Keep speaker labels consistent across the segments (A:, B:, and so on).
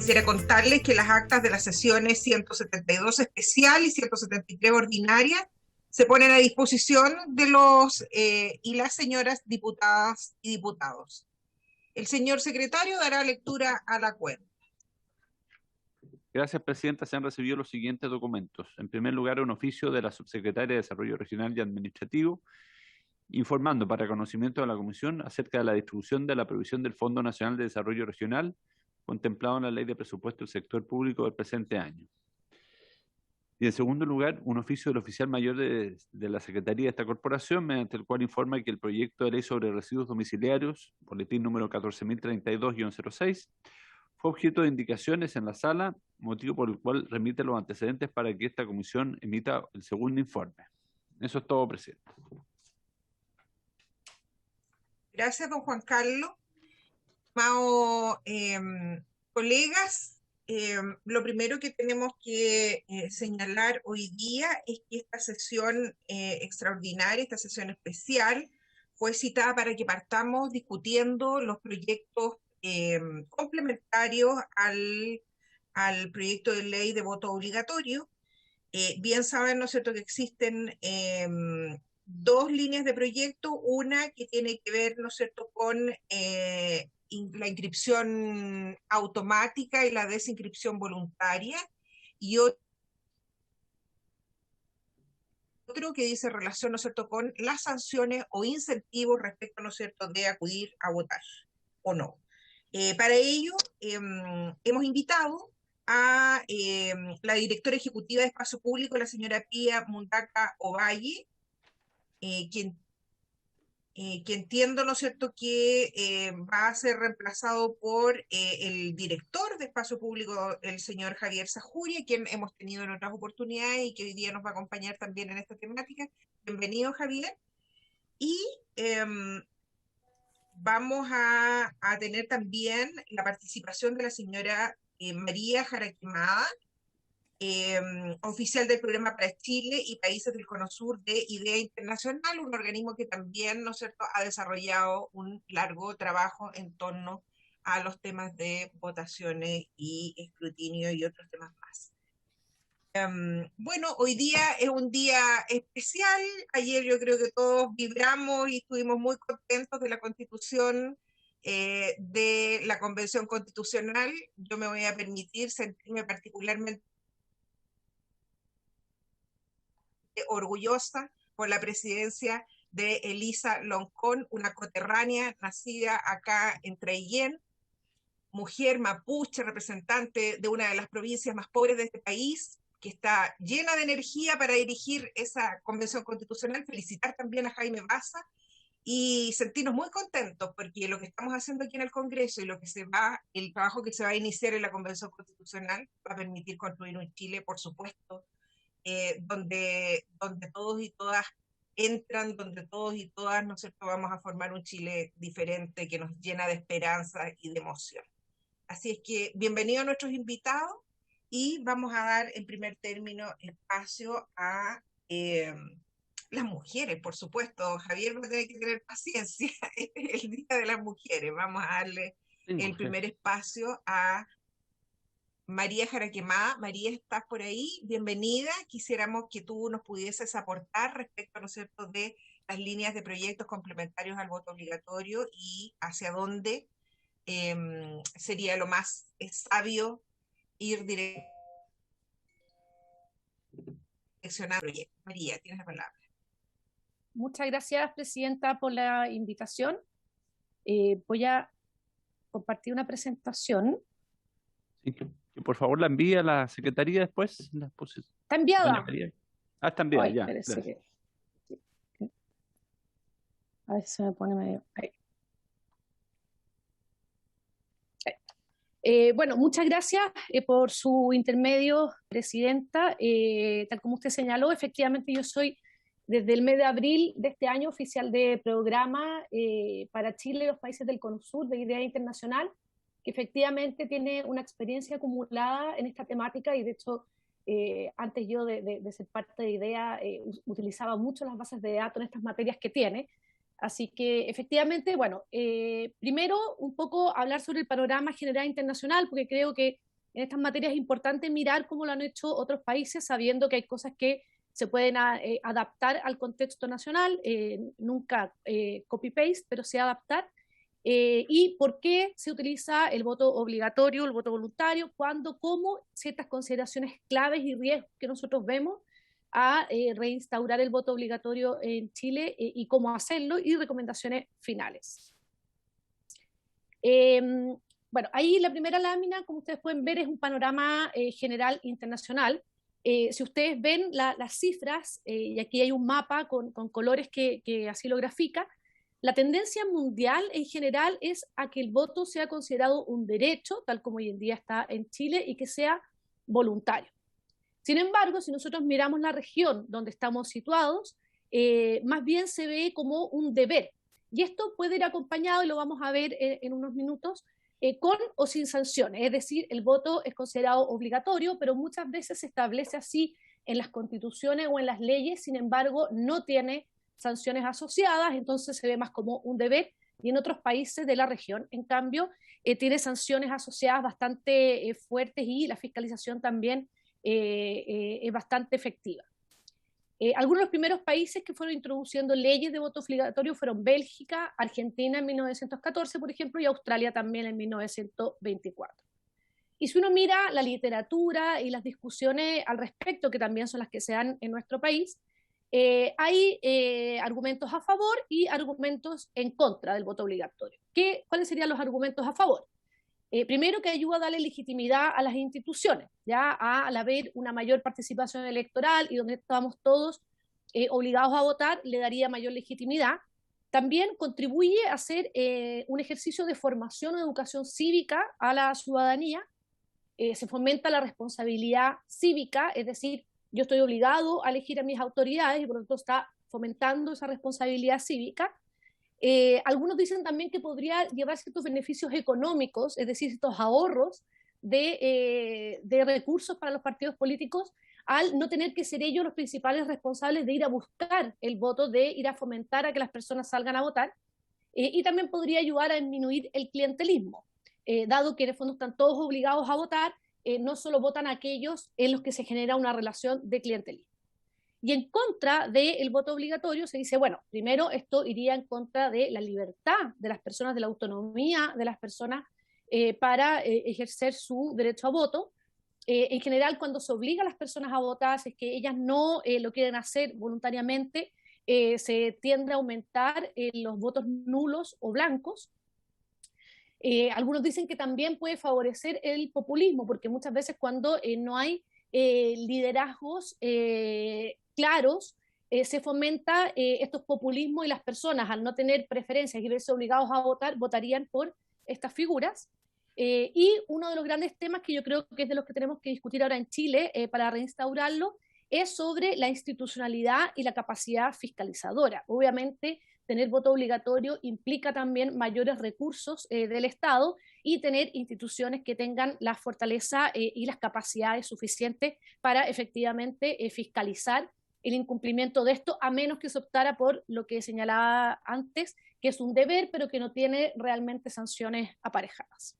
A: Quisiera contarles que las actas de las sesiones 172 especial y 173 ordinaria se ponen a disposición de los y las señoras diputadas y diputados. El señor secretario dará lectura a la cuenta.
B: Gracias, Presidenta. Se han recibido los siguientes documentos. En primer lugar, un oficio de la Subsecretaria de Desarrollo Regional y Administrativo, informando para conocimiento de la Comisión acerca de la distribución de la provisión del Fondo Nacional de Desarrollo Regional, contemplado en la Ley de Presupuesto del Sector Público del presente año. Y en segundo lugar, un oficio del oficial mayor de la Secretaría de esta corporación, mediante el cual informa que el proyecto de ley sobre residuos domiciliarios, boletín número 14.032-06, fue objeto de indicaciones en la sala, motivo por el cual remite los antecedentes para que esta comisión emita el segundo informe. Eso es todo, Presidente.
A: Gracias, don Juan Carlos. Estimados colegas, lo primero que tenemos que señalar hoy día es que esta sesión extraordinaria, esta sesión especial, fue citada para que partamos discutiendo los proyectos complementarios al proyecto de ley de voto obligatorio. Bien saben, ¿no es cierto?, que existen dos líneas de proyecto, una que tiene que ver, ¿no es cierto?, con la inscripción automática y la desinscripción voluntaria, y otro que dice relación, ¿no es cierto?, con las sanciones o incentivos respecto, ¿no es cierto?, de acudir a votar o no. Para ello, hemos invitado a la directora ejecutiva de Espacio Público, la señora Pía Mundaca Ovalle, que entiendo, ¿no es cierto?, que va a ser reemplazado por el director de Espacio Público, el señor Javier Sajuria, quien hemos tenido en otras oportunidades y que hoy día nos va a acompañar también en esta temática. Bienvenido, Javier. Y vamos a tener también la participación de la señora María Jaraquemada, oficial del Programa para Chile y Países del Cono Sur de IDEA Internacional, un organismo que también, ¿no es cierto?, ha desarrollado un largo trabajo en torno a los temas de votaciones y escrutinio y otros temas más. Bueno, hoy día es un día especial. Ayer yo creo que todos vibramos y estuvimos muy contentos de la constitución de la Convención Constitucional. Yo me voy a permitir sentirme particularmente orgullosa por la presidencia de Elisa Loncón, una coterránea nacida acá en Traillén, mujer mapuche, representante de una de las provincias más pobres de este país, que está llena de energía para dirigir esa convención constitucional. Felicitar también a Jaime Baza y sentirnos muy contentos porque lo que estamos haciendo aquí en el Congreso y el trabajo que se va a iniciar en la convención constitucional va a permitir construir un Chile, por supuesto, donde todos y todas entran, donde todos y todas nosotros vamos a formar un Chile diferente que nos llena de esperanza y de emoción. Así es que bienvenidos a nuestros invitados y vamos a dar en primer término espacio a las mujeres, por supuesto. Javier va a tener que tener paciencia, es el Día de las Mujeres. Vamos a darle el primer espacio a María Jaraquemada. María, ¿estás por ahí? Bienvenida. Quisiéramos que tú nos pudieses aportar respecto, ¿no es cierto?, de las líneas de proyectos complementarios al voto obligatorio y hacia dónde sería lo más sabio ir direccionando el proyecto. María, tienes la palabra.
C: Muchas gracias, Presidenta, por la invitación. Voy a compartir una presentación.
B: Sí, que por favor la envíe a la Secretaría después.
C: ¿Está enviada?
B: Está enviada,
C: Ay,
B: ya.
C: A ver si se me pone medio... Ahí. Bueno, muchas gracias por su intermedio, Presidenta. Tal como usted señaló, efectivamente yo soy desde el mes de abril de este año oficial de programa para Chile y los países del Cono Sur de IDEA Internacional, que efectivamente tiene una experiencia acumulada en esta temática y de hecho antes yo de ser parte de IDEA utilizaba mucho las bases de datos en estas materias que tiene. Así que efectivamente, bueno, primero un poco hablar sobre el panorama general internacional, porque creo que en estas materias es importante mirar cómo lo han hecho otros países, sabiendo que hay cosas que se pueden adaptar al contexto nacional, nunca copy-paste, pero sí adaptar. Y por qué se utiliza el voto obligatorio, el voto voluntario, cuándo, cómo, ciertas consideraciones claves y riesgos que nosotros vemos a reinstaurar el voto obligatorio en Chile y cómo hacerlo, y recomendaciones finales. Bueno, ahí la primera lámina, como ustedes pueden ver, es un panorama general internacional. Si ustedes ven las cifras, y aquí hay un mapa con colores que así lo grafica, la tendencia mundial en general es a que el voto sea considerado un derecho, tal como hoy en día está en Chile, y que sea voluntario. Sin embargo, si nosotros miramos la región donde estamos situados, más bien se ve como un deber. Y esto puede ir acompañado, y lo vamos a ver en unos minutos, con o sin sanciones. Es decir, el voto es considerado obligatorio, pero muchas veces se establece así en las constituciones o en las leyes, sin embargo, no tiene sanciones asociadas, entonces se ve más como un deber, y en otros países de la región, en cambio, tiene sanciones asociadas bastante fuertes, y la fiscalización también es bastante efectiva. Algunos de los primeros países que fueron introduciendo leyes de voto obligatorio fueron Bélgica, Argentina en 1914, por ejemplo, y Australia también en 1924. Y si uno mira la literatura y las discusiones al respecto, que también son las que se dan en nuestro país, hay argumentos a favor y argumentos en contra del voto obligatorio. ¿Cuáles serían los argumentos a favor? Primero, que ayuda a darle legitimidad a las instituciones, ya al haber una mayor participación electoral y donde estamos todos obligados a votar, le daría mayor legitimidad. También contribuye a hacer un ejercicio de formación o educación cívica a la ciudadanía. Se fomenta la responsabilidad cívica, es decir, yo estoy obligado a elegir a mis autoridades, y por lo tanto está fomentando esa responsabilidad cívica. Algunos dicen también que podría llevar ciertos beneficios económicos, es decir, ciertos ahorros de recursos para los partidos políticos, al no tener que ser ellos los principales responsables de ir a buscar el voto, de ir a fomentar a que las personas salgan a votar. Y también podría ayudar a disminuir el clientelismo, dado que en el fondo están todos obligados a votar, no solo votan aquellos en los que se genera una relación de clientelismo. Y en contra del voto obligatorio se dice, bueno, primero esto iría en contra de la libertad de las personas, de la autonomía de las personas para ejercer su derecho a voto. En general, cuando se obliga a las personas a votar, si es que ellas no lo quieren hacer voluntariamente, se tiende a aumentar los votos nulos o blancos. Algunos dicen que también puede favorecer el populismo, porque muchas veces cuando no hay liderazgos claros, se fomenta estos populismos, y las personas, al no tener preferencias y verse obligados a votar, votarían por estas figuras. Y uno de los grandes temas que yo creo que es de los que tenemos que discutir ahora en Chile para reinstaurarlo es sobre la institucionalidad y la capacidad fiscalizadora. Obviamente, tener voto obligatorio implica también mayores recursos del Estado, y tener instituciones que tengan la fortaleza y las capacidades suficientes para efectivamente fiscalizar el incumplimiento de esto, a menos que se optara por lo que señalaba antes, que es un deber, pero que no tiene realmente sanciones aparejadas.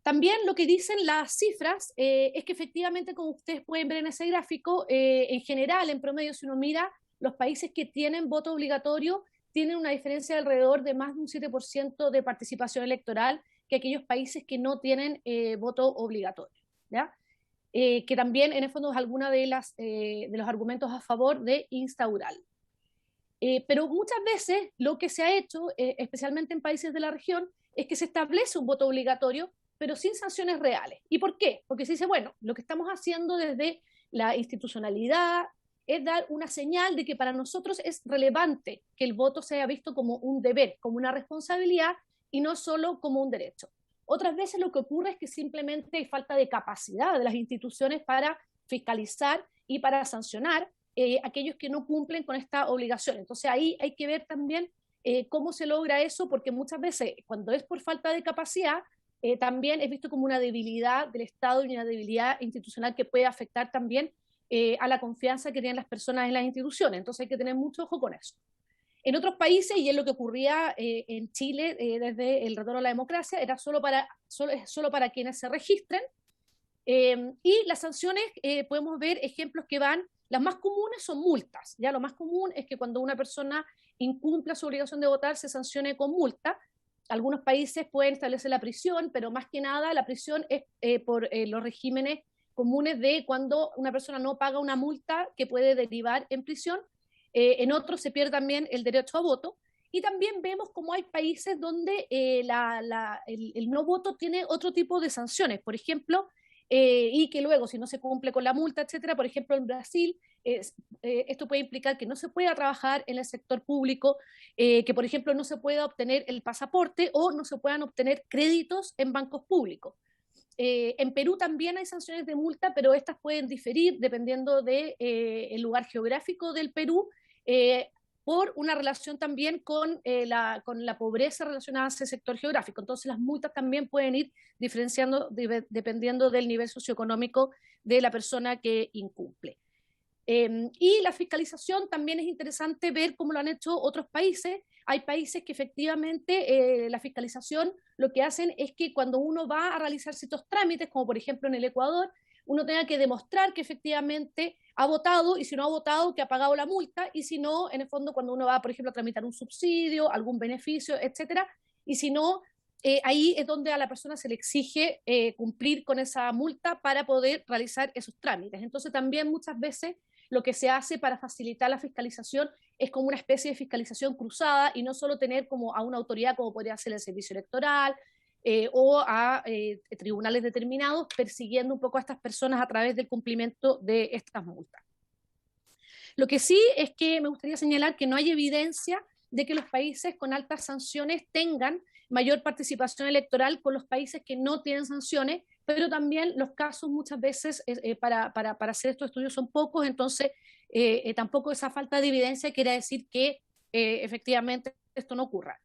C: También lo que dicen las cifras es que efectivamente, como ustedes pueden ver en ese gráfico, en general, en promedio, si uno mira, los países que tienen voto obligatorio tienen una diferencia de alrededor de más de un 7% de participación electoral que aquellos países que no tienen voto obligatorio, ¿ya? Que también en el fondo es alguna de los argumentos a favor de instaurarlo. Pero muchas veces lo que se ha hecho, especialmente en países de la región, es que se establece un voto obligatorio, pero sin sanciones reales. ¿Y por qué? Porque se dice, bueno, lo que estamos haciendo desde la institucionalidad es dar una señal de que para nosotros es relevante que el voto sea visto como un deber, como una responsabilidad, y no solo como un derecho. Otras veces lo que ocurre es que simplemente hay falta de capacidad de las instituciones para fiscalizar y para sancionar aquellos que no cumplen con esta obligación. Entonces ahí hay que ver también cómo se logra eso, porque muchas veces cuando es por falta de capacidad, también es visto como una debilidad del Estado y una debilidad institucional que puede afectar también a la confianza que tienen las personas en las instituciones. Entonces hay que tener mucho ojo con eso. En otros países, y es lo que ocurría en Chile desde el retorno a la democracia, era solo para quienes se registren. Y las sanciones, podemos ver ejemplos que van, las más comunes son multas. Ya lo más común es que cuando una persona incumpla su obligación de votar se sancione con multa. Algunos países pueden establecer la prisión, pero más que nada la prisión es por los regímenes comunes de cuando una persona no paga una multa que puede derivar en prisión. En otros se pierde también el derecho a voto. Y también vemos como hay países donde el no voto tiene otro tipo de sanciones. Por ejemplo, y que luego, si no se cumple con la multa, etcétera, por ejemplo, en Brasil, esto puede implicar que no se pueda trabajar en el sector público, que, por ejemplo, no se pueda obtener el pasaporte o no se puedan obtener créditos en bancos públicos. En Perú también hay sanciones de multa, pero estas pueden diferir dependiendo del lugar geográfico del Perú, por una relación también con la pobreza relacionada a ese sector geográfico. Entonces las multas también pueden ir diferenciando dependiendo del nivel socioeconómico de la persona que incumple. Y la fiscalización también es interesante ver cómo lo han hecho otros países. Hay países que efectivamente la fiscalización lo que hacen es que cuando uno va a realizar ciertos trámites, como por ejemplo en el Ecuador, uno tenga que demostrar que efectivamente ha votado, y si no ha votado, que ha pagado la multa, y si no, en el fondo, cuando uno va, por ejemplo, a tramitar un subsidio, algún beneficio, etcétera, y si no, ahí es donde a la persona se le exige cumplir con esa multa para poder realizar esos trámites. Entonces, también muchas veces lo que se hace para facilitar la fiscalización es como una especie de fiscalización cruzada y no solo tener como a una autoridad como podría ser el servicio electoral, o a tribunales determinados persiguiendo un poco a estas personas a través del cumplimiento de estas multas. Lo que sí es que me gustaría señalar que no hay evidencia de que los países con altas sanciones tengan mayor participación electoral con los países que no tienen sanciones, pero también los casos muchas veces para hacer estos estudios son pocos, entonces tampoco esa falta de evidencia quiere decir que efectivamente esto no ocurra.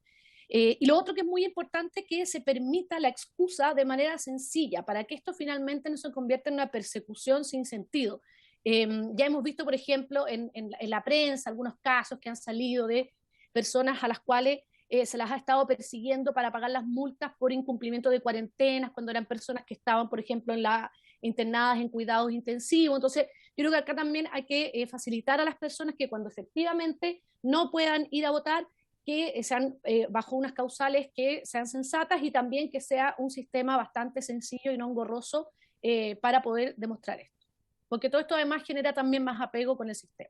C: Y lo otro que es muy importante es que se permita la excusa de manera sencilla para que esto finalmente no se convierta en una persecución sin sentido. Ya hemos visto, por ejemplo, en la prensa algunos casos que han salido de personas a las cuales se las ha estado persiguiendo para pagar las multas por incumplimiento de cuarentenas, cuando eran personas que estaban, por ejemplo, internadas en cuidados intensivos. Entonces, yo creo que acá también hay que facilitar a las personas que cuando efectivamente no puedan ir a votar, que sean bajo unas causales que sean sensatas y también que sea un sistema bastante sencillo y no engorroso para poder demostrar esto. Porque todo esto además genera también más apego con el sistema.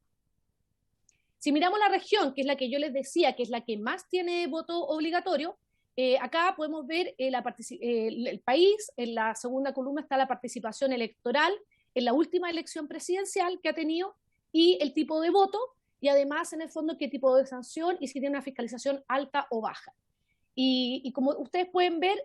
C: Si miramos la región, que es la que yo les decía, que es la que más tiene voto obligatorio, acá podemos ver el país, en la segunda columna está la participación electoral en la última elección presidencial que ha tenido y el tipo de voto, y además en el fondo qué tipo de sanción y si tiene una fiscalización alta o baja. Y como ustedes pueden ver,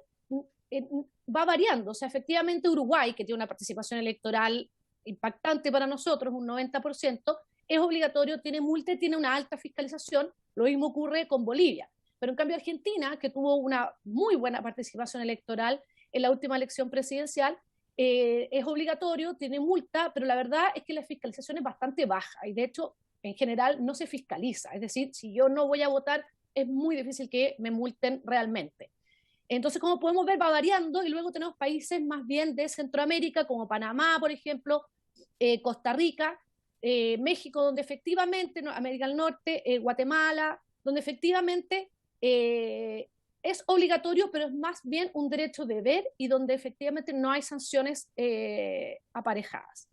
C: va variando. O sea, efectivamente Uruguay, que tiene una participación electoral impactante para nosotros, un 90%, es obligatorio, tiene multa y tiene una alta fiscalización. Lo mismo ocurre con Bolivia. Pero en cambio Argentina, que tuvo una muy buena participación electoral en la última elección presidencial, es obligatorio, tiene multa, pero la verdad es que la fiscalización es bastante baja y de hecho en general no se fiscaliza. Es decir, si yo no voy a votar, es muy difícil que me multen realmente. Entonces, como podemos ver, va variando y luego tenemos países más bien de Centroamérica, como Panamá, por ejemplo, Costa Rica, México, donde efectivamente, América del Norte, Guatemala, donde efectivamente es obligatorio, pero es más bien un derecho de ver y donde efectivamente no hay sanciones aparejadas.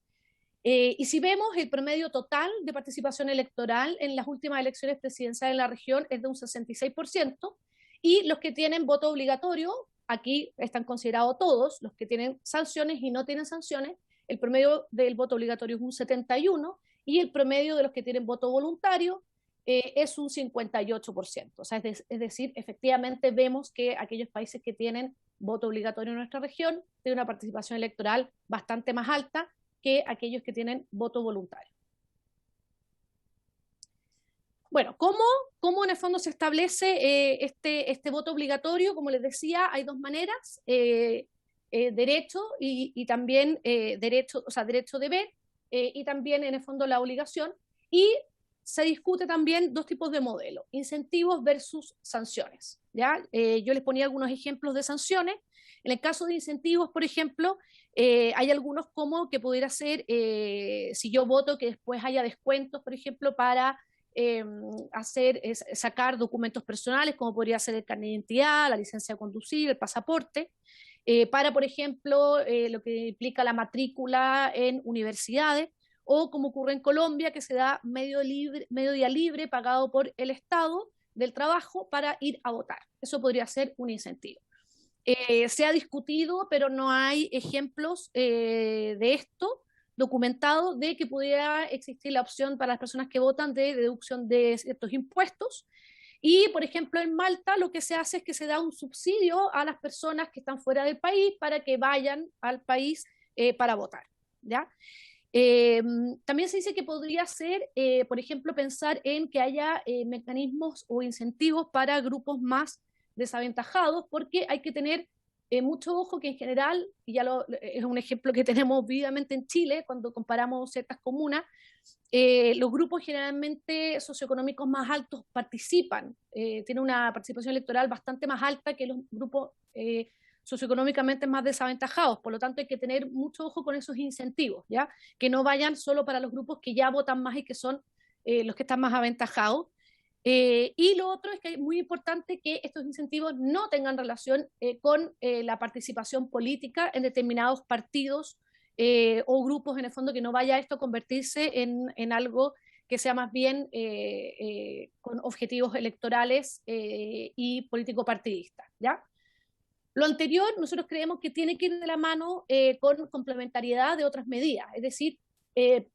C: Y si vemos el promedio total de participación electoral en las últimas elecciones presidenciales en la región es de un 66%, y los que tienen voto obligatorio, aquí están considerados todos, los que tienen sanciones y no tienen sanciones, el promedio del voto obligatorio es un 71%, y el promedio de los que tienen voto voluntario es un 58%. O sea, es decir, efectivamente vemos que aquellos países que tienen voto obligatorio en nuestra región tienen una participación electoral bastante más alta que aquellos que tienen voto voluntario. Bueno, ¿cómo en el fondo se establece este voto obligatorio? Como les decía, hay dos maneras, derecho y también derecho de ver, y también en el fondo la obligación. Y se discute también dos tipos de modelos, incentivos versus sanciones, ¿ya? Yo les ponía algunos ejemplos de sanciones. En el caso de incentivos, por ejemplo, hay algunos como que pudiera ser, si yo voto, que después haya descuentos, por ejemplo, para sacar documentos personales, como podría ser el carnet de identidad, la licencia de conducir, el pasaporte, para, por ejemplo, lo que implica la matrícula en universidades, o como ocurre en Colombia, que se da medio día libre pagado por el Estado del trabajo para ir a votar. Eso podría ser un incentivo. Se ha discutido, pero no hay ejemplos de esto documentados de que pudiera existir la opción para las personas que votan de deducción de ciertos impuestos. Y, por ejemplo, en Malta lo que se hace es que se da un subsidio a las personas que están fuera del país para que vayan al país para votar, ¿ya? También se dice que podría ser, por ejemplo, pensar en que haya mecanismos o incentivos para grupos más desaventajados, porque hay que tener mucho ojo que en general, y es un ejemplo que tenemos vivamente en Chile, cuando comparamos ciertas comunas, los grupos generalmente socioeconómicos más altos participan, tienen una participación electoral bastante más alta que los grupos socioeconómicamente más desaventajados. Por lo tanto, hay que tener mucho ojo con esos incentivos, ¿ya? Que no vayan solo para los grupos que ya votan más y que son los que están más aventajados. Y lo otro es que es muy importante que estos incentivos no tengan relación con la participación política en determinados partidos o grupos, en el fondo, que no vaya esto a convertirse en algo que sea más bien con objetivos electorales y político-partidistas, ¿ya? Lo anterior, nosotros creemos que tiene que ir de la mano con complementariedad de otras medidas, es decir,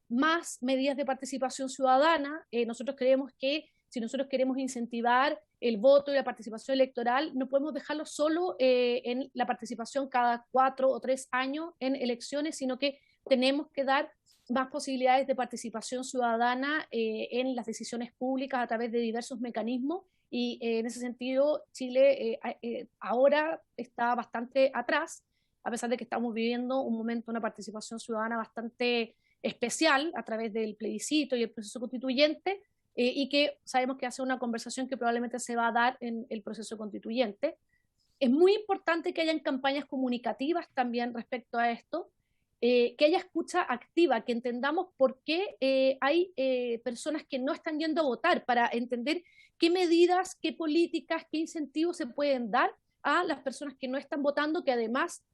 C: más medidas de participación ciudadana. Nosotros creemos que si nosotros queremos incentivar el voto y la participación electoral, no podemos dejarlo solo en la participación cada 4 o 3 años en elecciones, sino que tenemos que dar más posibilidades de participación ciudadana en las decisiones públicas a través de diversos mecanismos. Y en ese sentido, Chile ahora está bastante atrás, a pesar de que estamos viviendo un momento, una participación ciudadana bastante especial a través del plebiscito y el proceso constituyente, y que sabemos que hace una conversación que probablemente se va a dar en el proceso constituyente. Es muy importante que hayan campañas comunicativas también respecto a esto, que haya escucha activa, que entendamos por qué hay personas que no están yendo a votar, para entender qué medidas, qué políticas, qué incentivos se pueden dar a las personas que no están votando, que además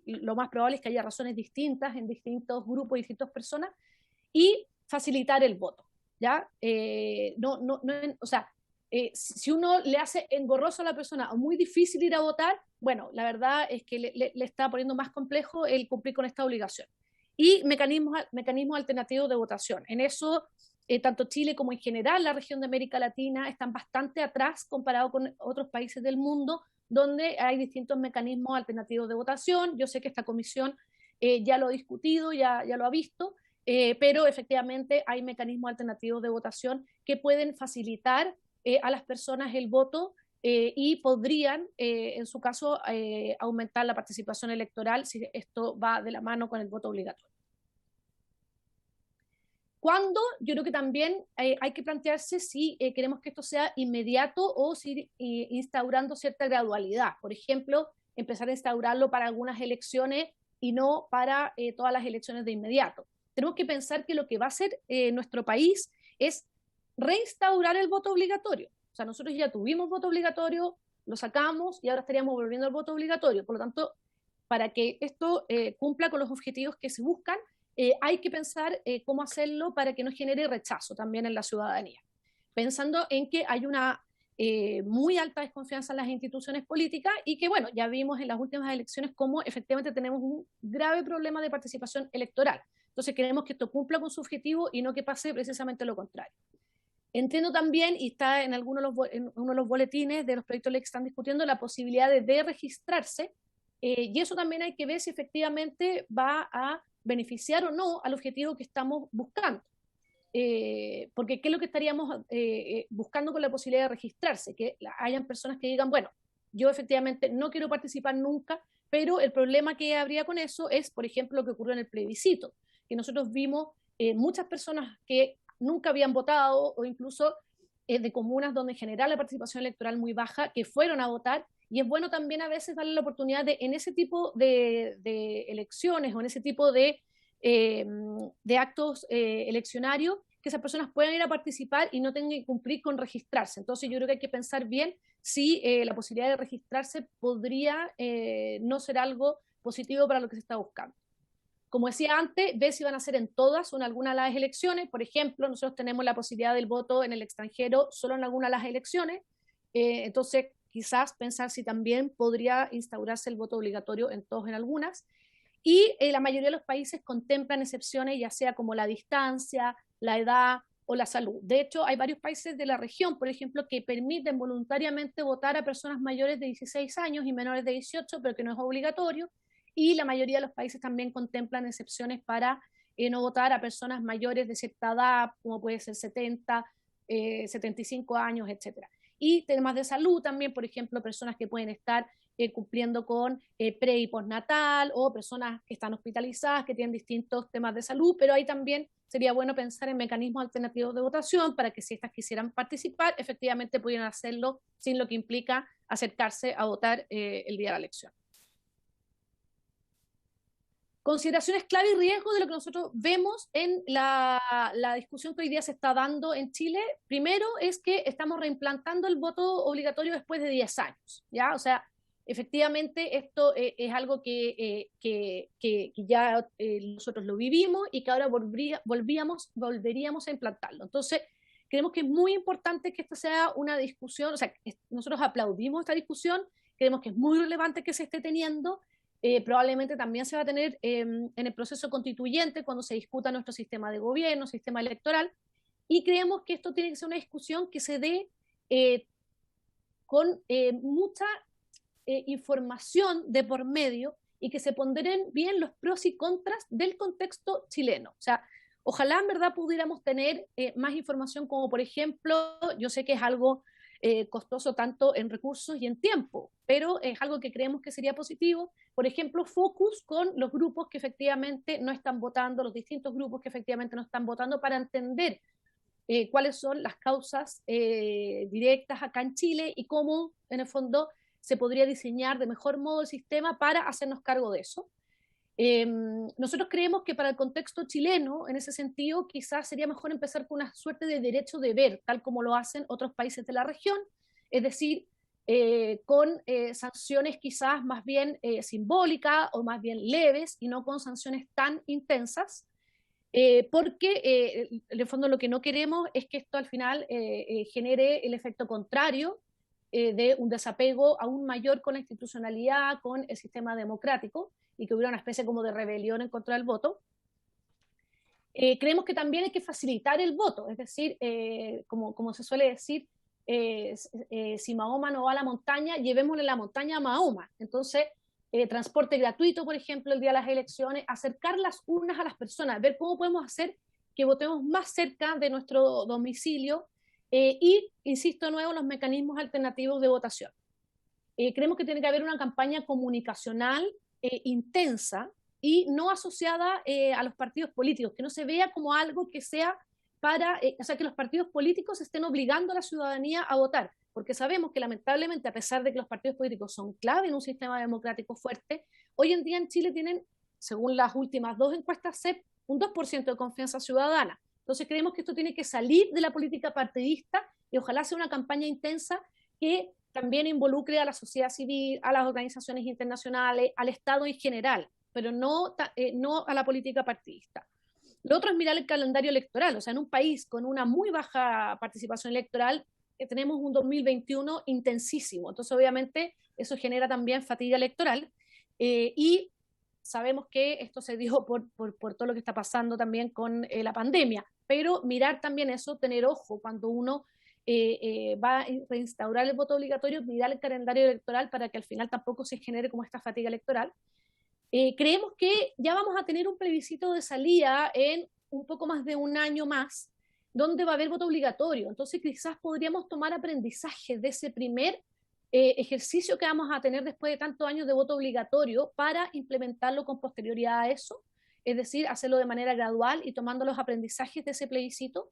C: lo más probable es que haya razones distintas en distintos grupos y distintas personas, y facilitar el voto, ¿ya? O sea, si uno le hace engorroso a la persona o muy difícil ir a votar, bueno, la verdad es que le está poniendo más complejo el cumplir con esta obligación. Y mecanismos alternativos de votación. En eso, tanto Chile como en general la región de América Latina están bastante atrás comparado con otros países del mundo, donde hay distintos mecanismos alternativos de votación. Yo sé que esta comisión ya lo ha discutido, ya lo ha visto, pero efectivamente hay mecanismos alternativos de votación que pueden facilitar a las personas el voto y podrían, en su caso, aumentar la participación electoral si esto va de la mano con el voto obligatorio. ¿Cuándo? Yo creo que también hay que plantearse si queremos que esto sea inmediato o si instaurando cierta gradualidad. Por ejemplo, empezar a instaurarlo para algunas elecciones y no para todas las elecciones de inmediato. Tenemos que pensar que lo que va a hacer nuestro país es reinstaurar el voto obligatorio. O sea, nosotros ya tuvimos voto obligatorio, lo sacamos y ahora estaríamos volviendo al voto obligatorio. Por lo tanto, para que esto cumpla con los objetivos que se buscan, hay que pensar cómo hacerlo para que no genere rechazo también en la ciudadanía. Pensando en que hay una muy alta desconfianza en las instituciones políticas y que, bueno, ya vimos en las últimas elecciones cómo efectivamente tenemos un grave problema de participación electoral. Entonces queremos que esto cumpla con su objetivo y no que pase precisamente lo contrario. Entiendo también, y está en uno de los boletines de los proyectos de ley que están discutiendo, la posibilidad de registrarse, y eso también hay que ver si efectivamente va a beneficiar o no al objetivo que estamos buscando. Porque ¿qué es lo que estaríamos buscando con la posibilidad de registrarse? Que hayan personas que digan, bueno, yo efectivamente no quiero participar nunca, pero el problema que habría con eso es, por ejemplo, lo que ocurrió en el plebiscito, que nosotros vimos muchas personas que nunca habían votado, o incluso de comunas donde en general la participación electoral muy baja, que fueron a votar. Y es bueno también a veces darle la oportunidad de, en ese tipo de elecciones o en ese tipo de actos eleccionarios, que esas personas puedan ir a participar y no tengan que cumplir con registrarse. Entonces yo creo que hay que pensar bien si la posibilidad de registrarse podría no ser algo positivo para lo que se está buscando. Como decía antes, ver si van a ser en todas o en alguna de las elecciones. Por ejemplo, nosotros tenemos la posibilidad del voto en el extranjero solo en alguna de las elecciones. Entonces, quizás pensar si también podría instaurarse el voto obligatorio en todos o en algunas. Y la mayoría de los países contemplan excepciones, ya sea como la distancia, la edad o la salud. De hecho, hay varios países de la región, por ejemplo, que permiten voluntariamente votar a personas mayores de 16 años y menores de 18, pero que no es obligatorio. Y la mayoría de los países también contemplan excepciones para no votar a personas mayores de cierta edad, como puede ser 70, 75 años, etcétera. Y temas de salud también, por ejemplo, personas que pueden estar cumpliendo con pre y postnatal, o personas que están hospitalizadas, que tienen distintos temas de salud, pero ahí también sería bueno pensar en mecanismos alternativos de votación para que si estas quisieran participar, efectivamente pudieran hacerlo sin lo que implica acercarse a votar el día de la elección. Consideraciones clave y riesgo de lo que nosotros vemos en la discusión que hoy día se está dando en Chile. Primero es que estamos reimplantando el voto obligatorio después de 10 años, ¿ya? O sea, efectivamente esto es algo que ya nosotros lo vivimos y que ahora volveríamos a implantarlo. Entonces, creemos que es muy importante que esta sea una discusión, o sea, nosotros aplaudimos esta discusión, creemos que es muy relevante que se esté teniendo. Probablemente también se va a tener en el proceso constituyente cuando se discuta nuestro sistema de gobierno, sistema electoral, y creemos que esto tiene que ser una discusión que se dé con mucha información de por medio y que se ponderen bien los pros y contras del contexto chileno. O sea, ojalá en verdad pudiéramos tener más información, como por ejemplo, yo sé que es algo costoso tanto en recursos y en tiempo, pero es algo que creemos que sería positivo. Por ejemplo, focus con los grupos que efectivamente no están votando, los distintos grupos que efectivamente no están votando, para entender cuáles son las causas directas acá en Chile y cómo, en el fondo, se podría diseñar de mejor modo el sistema para hacernos cargo de eso. Nosotros creemos que para el contexto chileno, en ese sentido, quizás sería mejor empezar con una suerte de derecho de ver, tal como lo hacen otros países de la región, es decir, con sanciones quizás más bien simbólicas o más bien leves y no con sanciones tan intensas, porque en el fondo lo que no queremos es que esto al final genere el efecto contrario de un desapego aún mayor con la institucionalidad, con el sistema democrático, y que hubiera una especie como de rebelión en contra del voto. Creemos que también hay que facilitar el voto, es decir, como se suele decir, si Mahoma no va a la montaña, llevémosle la montaña a Mahoma. Entonces, transporte gratuito, por ejemplo, el día de las elecciones, acercar las urnas a las personas, ver cómo podemos hacer que votemos más cerca de nuestro domicilio, y, insisto de nuevo, los mecanismos alternativos de votación. Creemos que tiene que haber una campaña comunicacional intensa y no asociada a los partidos políticos, que no se vea como algo que sea para, o sea, que los partidos políticos estén obligando a la ciudadanía a votar, porque sabemos que lamentablemente, a pesar de que los partidos políticos son clave en un sistema democrático fuerte, hoy en día en Chile tienen, según las últimas 2 encuestas CEP, un 2% de confianza ciudadana. Entonces creemos que esto tiene que salir de la política partidista y ojalá sea una campaña intensa que también involucre a la sociedad civil, a las organizaciones internacionales, al Estado en general, pero no a la política partidista. Lo otro es mirar el calendario electoral. O sea, en un país con una muy baja participación electoral, tenemos un 2021 intensísimo. Entonces, obviamente, eso genera también fatiga electoral, y sabemos que esto se dio por todo lo que está pasando también con la pandemia, pero mirar también eso, tener ojo cuando uno va a reinstaurar el voto obligatorio, mirar el calendario electoral para que al final tampoco se genere como esta fatiga electoral. Creemos que ya vamos a tener un plebiscito de salida en un poco más de un año más, donde va a haber voto obligatorio. Entonces quizás podríamos tomar aprendizaje de ese primer ejercicio que vamos a tener después de tantos años de voto obligatorio para implementarlo con posterioridad a eso, es decir, hacerlo de manera gradual y tomando los aprendizajes de ese plebiscito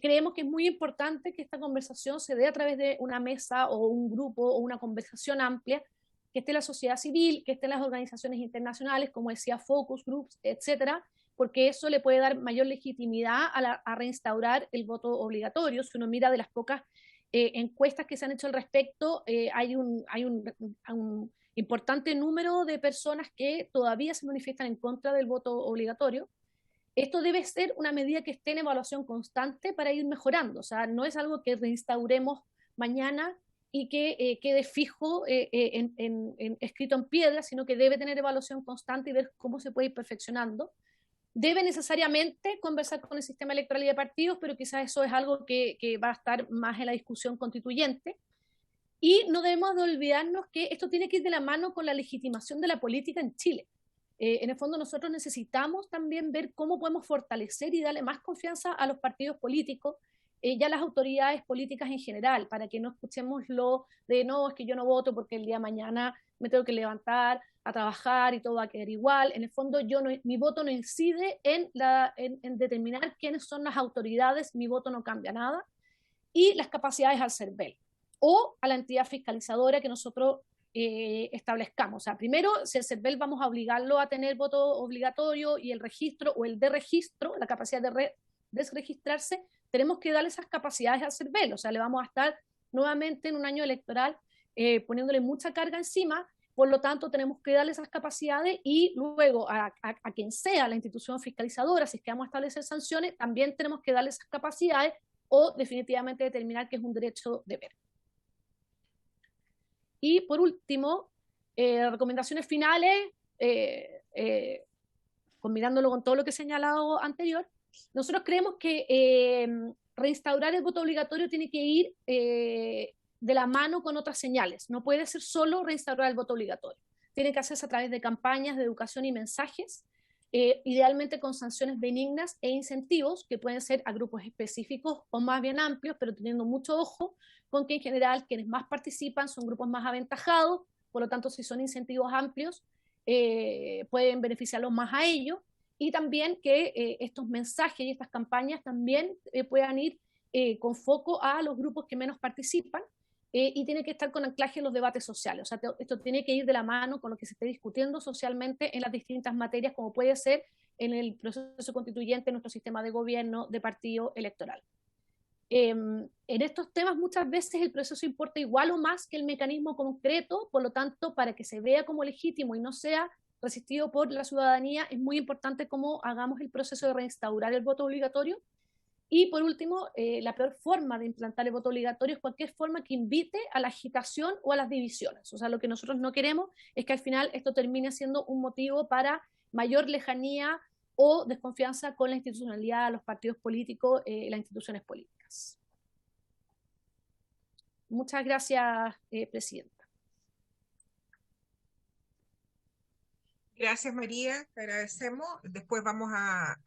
C: creemos que es muy importante que esta conversación se dé a través de una mesa o un grupo o una conversación amplia, que esté la sociedad civil, que estén las organizaciones internacionales, como decía, focus groups, etcétera, porque eso le puede dar mayor legitimidad a reinstaurar el voto obligatorio. Si uno mira de las pocas encuestas que se han hecho al respecto, hay un importante número de personas que todavía se manifiestan en contra del voto obligatorio. Esto debe ser una medida que esté en evaluación constante para ir mejorando. O sea, no es algo que reinstauremos mañana y que quede fijo, escrito en piedra, sino que debe tener evaluación constante y ver cómo se puede ir perfeccionando. Debe necesariamente conversar con el sistema electoral y de partidos, pero quizás eso es algo que va a estar más en la discusión constituyente. Y no debemos de olvidarnos que esto tiene que ir de la mano con la legitimación de la política en Chile. En el fondo nosotros necesitamos también ver cómo podemos fortalecer y darle más confianza a los partidos políticos y a las autoridades políticas en general, para que no escuchemos lo de no, es que yo no voto porque el día de mañana me tengo que levantar a trabajar y todo va a quedar igual. En el fondo mi voto no incide en determinar quiénes son las autoridades, mi voto no cambia nada. Y las capacidades al CERVEL o a la entidad fiscalizadora que nosotros establezcamos. O sea, primero, si el CERVEL vamos a obligarlo a tener voto obligatorio y el registro o el deregistro, la capacidad de desregistrarse, tenemos que darle esas capacidades al CERVEL. O sea, le vamos a estar nuevamente en un año electoral poniéndole mucha carga encima. Por lo tanto, tenemos que darle esas capacidades y luego a quien sea la institución fiscalizadora, si es que vamos a establecer sanciones, también tenemos que darle esas capacidades o definitivamente determinar que es un derecho deber. Y por último, recomendaciones finales, combinándolo con todo lo que he señalado anterior, nosotros creemos que reinstaurar el voto obligatorio tiene que ir de la mano con otras señales. No puede ser solo reinstaurar el voto obligatorio. Tiene que hacerse a través de campañas de educación y mensajes, idealmente con sanciones benignas e incentivos que pueden ser a grupos específicos o más bien amplios, pero teniendo mucho ojo con que en general quienes más participan son grupos más aventajados, por lo tanto si son incentivos amplios pueden beneficiarlos más a ellos, y también que estos mensajes y estas campañas también puedan ir con foco a los grupos que menos participan, y tiene que estar con anclaje en los debates sociales. O sea, esto tiene que ir de la mano con lo que se esté discutiendo socialmente en las distintas materias, como puede ser en el proceso constituyente, en nuestro sistema de gobierno, de partido electoral. En estos temas muchas veces el proceso importa igual o más que el mecanismo concreto, por lo tanto, para que se vea como legítimo y no sea resistido por la ciudadanía, es muy importante cómo hagamos el proceso de reinstaurar el voto obligatorio. Y por último, la peor forma de implantar el voto obligatorio es cualquier forma que invite a la agitación o a las divisiones. O sea, lo que nosotros no queremos es que al final esto termine siendo un motivo para mayor lejanía o desconfianza con la institucionalidad, los partidos políticos, las instituciones políticas. Muchas gracias, Presidenta.
A: Gracias, María, te agradecemos. Después vamos a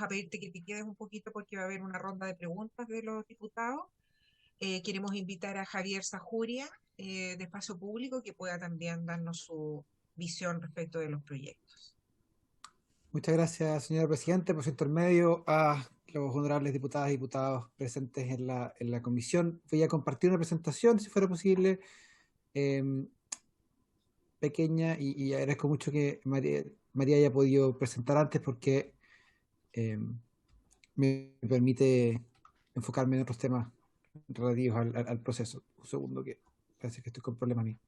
A: pedirte que te quedes un poquito porque va a haber una ronda de preguntas de los diputados. Queremos invitar a Javier Sajuria, de Espacio Público, que pueda también darnos su visión respecto de los proyectos.
D: Muchas gracias, señora Presidenta. Por su intermedio, a los honorables diputadas y diputados presentes en la comisión. Voy a compartir una presentación, si fuera posible, pequeña, y agradezco mucho que María haya podido presentar antes porque me permite enfocarme en otros temas relativos al proceso. Un segundo, que parece que estoy con problemas míos.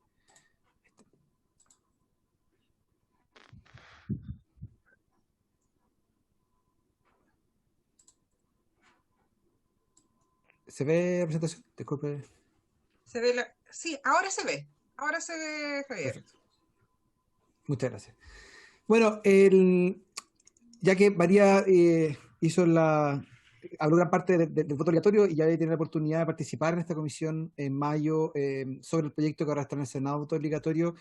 D: ¿Se ve la presentación? Disculpe.
A: ¿Se ve sí, ahora se ve. Ahora se ve, Javier.
D: Perfecto. Muchas gracias. Bueno, ya que María habló gran parte del voto obligatorio y ya tiene la oportunidad de participar en esta comisión en mayo sobre el proyecto que ahora está en el Senado, voto obligatorio,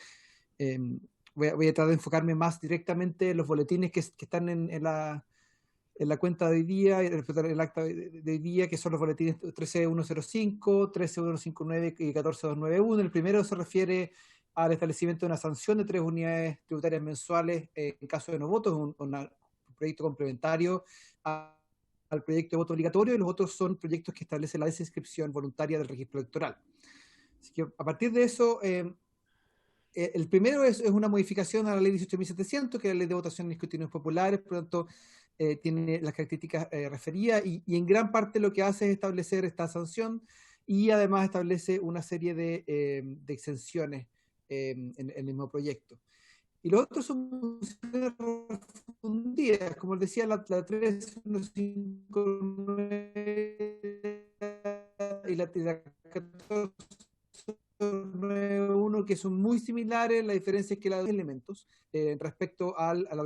D: voy a tratar de enfocarme más directamente en los boletines que están en la cuenta de hoy día, el acta de hoy día, que son los boletines 13105, 13159 y 14291. El primero se refiere al establecimiento de una sanción de 3 unidades tributarias mensuales en caso de no votos, un proyecto complementario a al proyecto de voto obligatorio, y los otros son proyectos que establecen la desinscripción voluntaria del registro electoral. Así que a partir de eso, el primero es una modificación a la ley 18.700, que es la ley de votación en escrutinios populares, por lo tanto, tiene las características referidas, y en gran parte lo que hace es establecer esta sanción, y además establece una serie de exenciones en el mismo proyecto. Y los otros son funciones refundidas, como les decía, la 3159 y la 1491, que son muy similares. La diferencia es que las dos elementos respecto a la...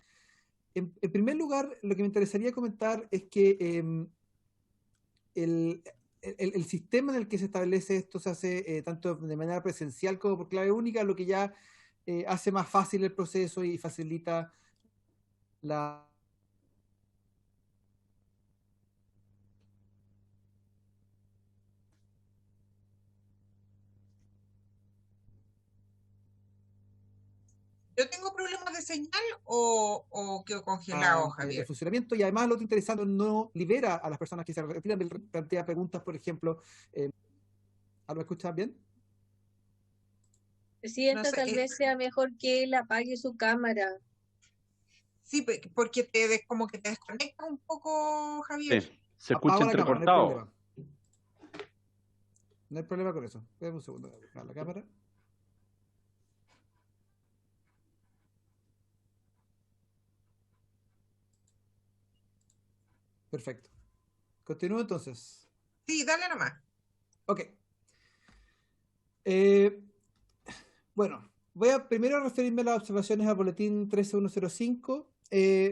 D: En primer lugar, lo que me interesaría comentar es que el sistema en el que se establece esto se hace tanto de manera presencial como por clave única, lo que ya hace más fácil el proceso y facilita la...
A: ¿Yo tengo problemas de señal o quedo congelado, Javier?
D: El funcionamiento, y además lo otro interesante, no libera a las personas que se retiran, plantea preguntas, por ejemplo, ¿lo escuchas bien?
E: Presidenta,
A: No sé,
E: tal vez sea mejor que él apague su cámara.
A: Sí, porque como que te desconecta un poco, Javier.
B: Sí, se escucha
D: Apago la cámara,
B: entrecortado.
D: no hay problema con eso. Espera un segundo, la cámara. Perfecto. Continúo entonces.
A: Sí, dale nomás.
D: Ok. Bueno, voy a primero referirme a las observaciones al boletín 13105.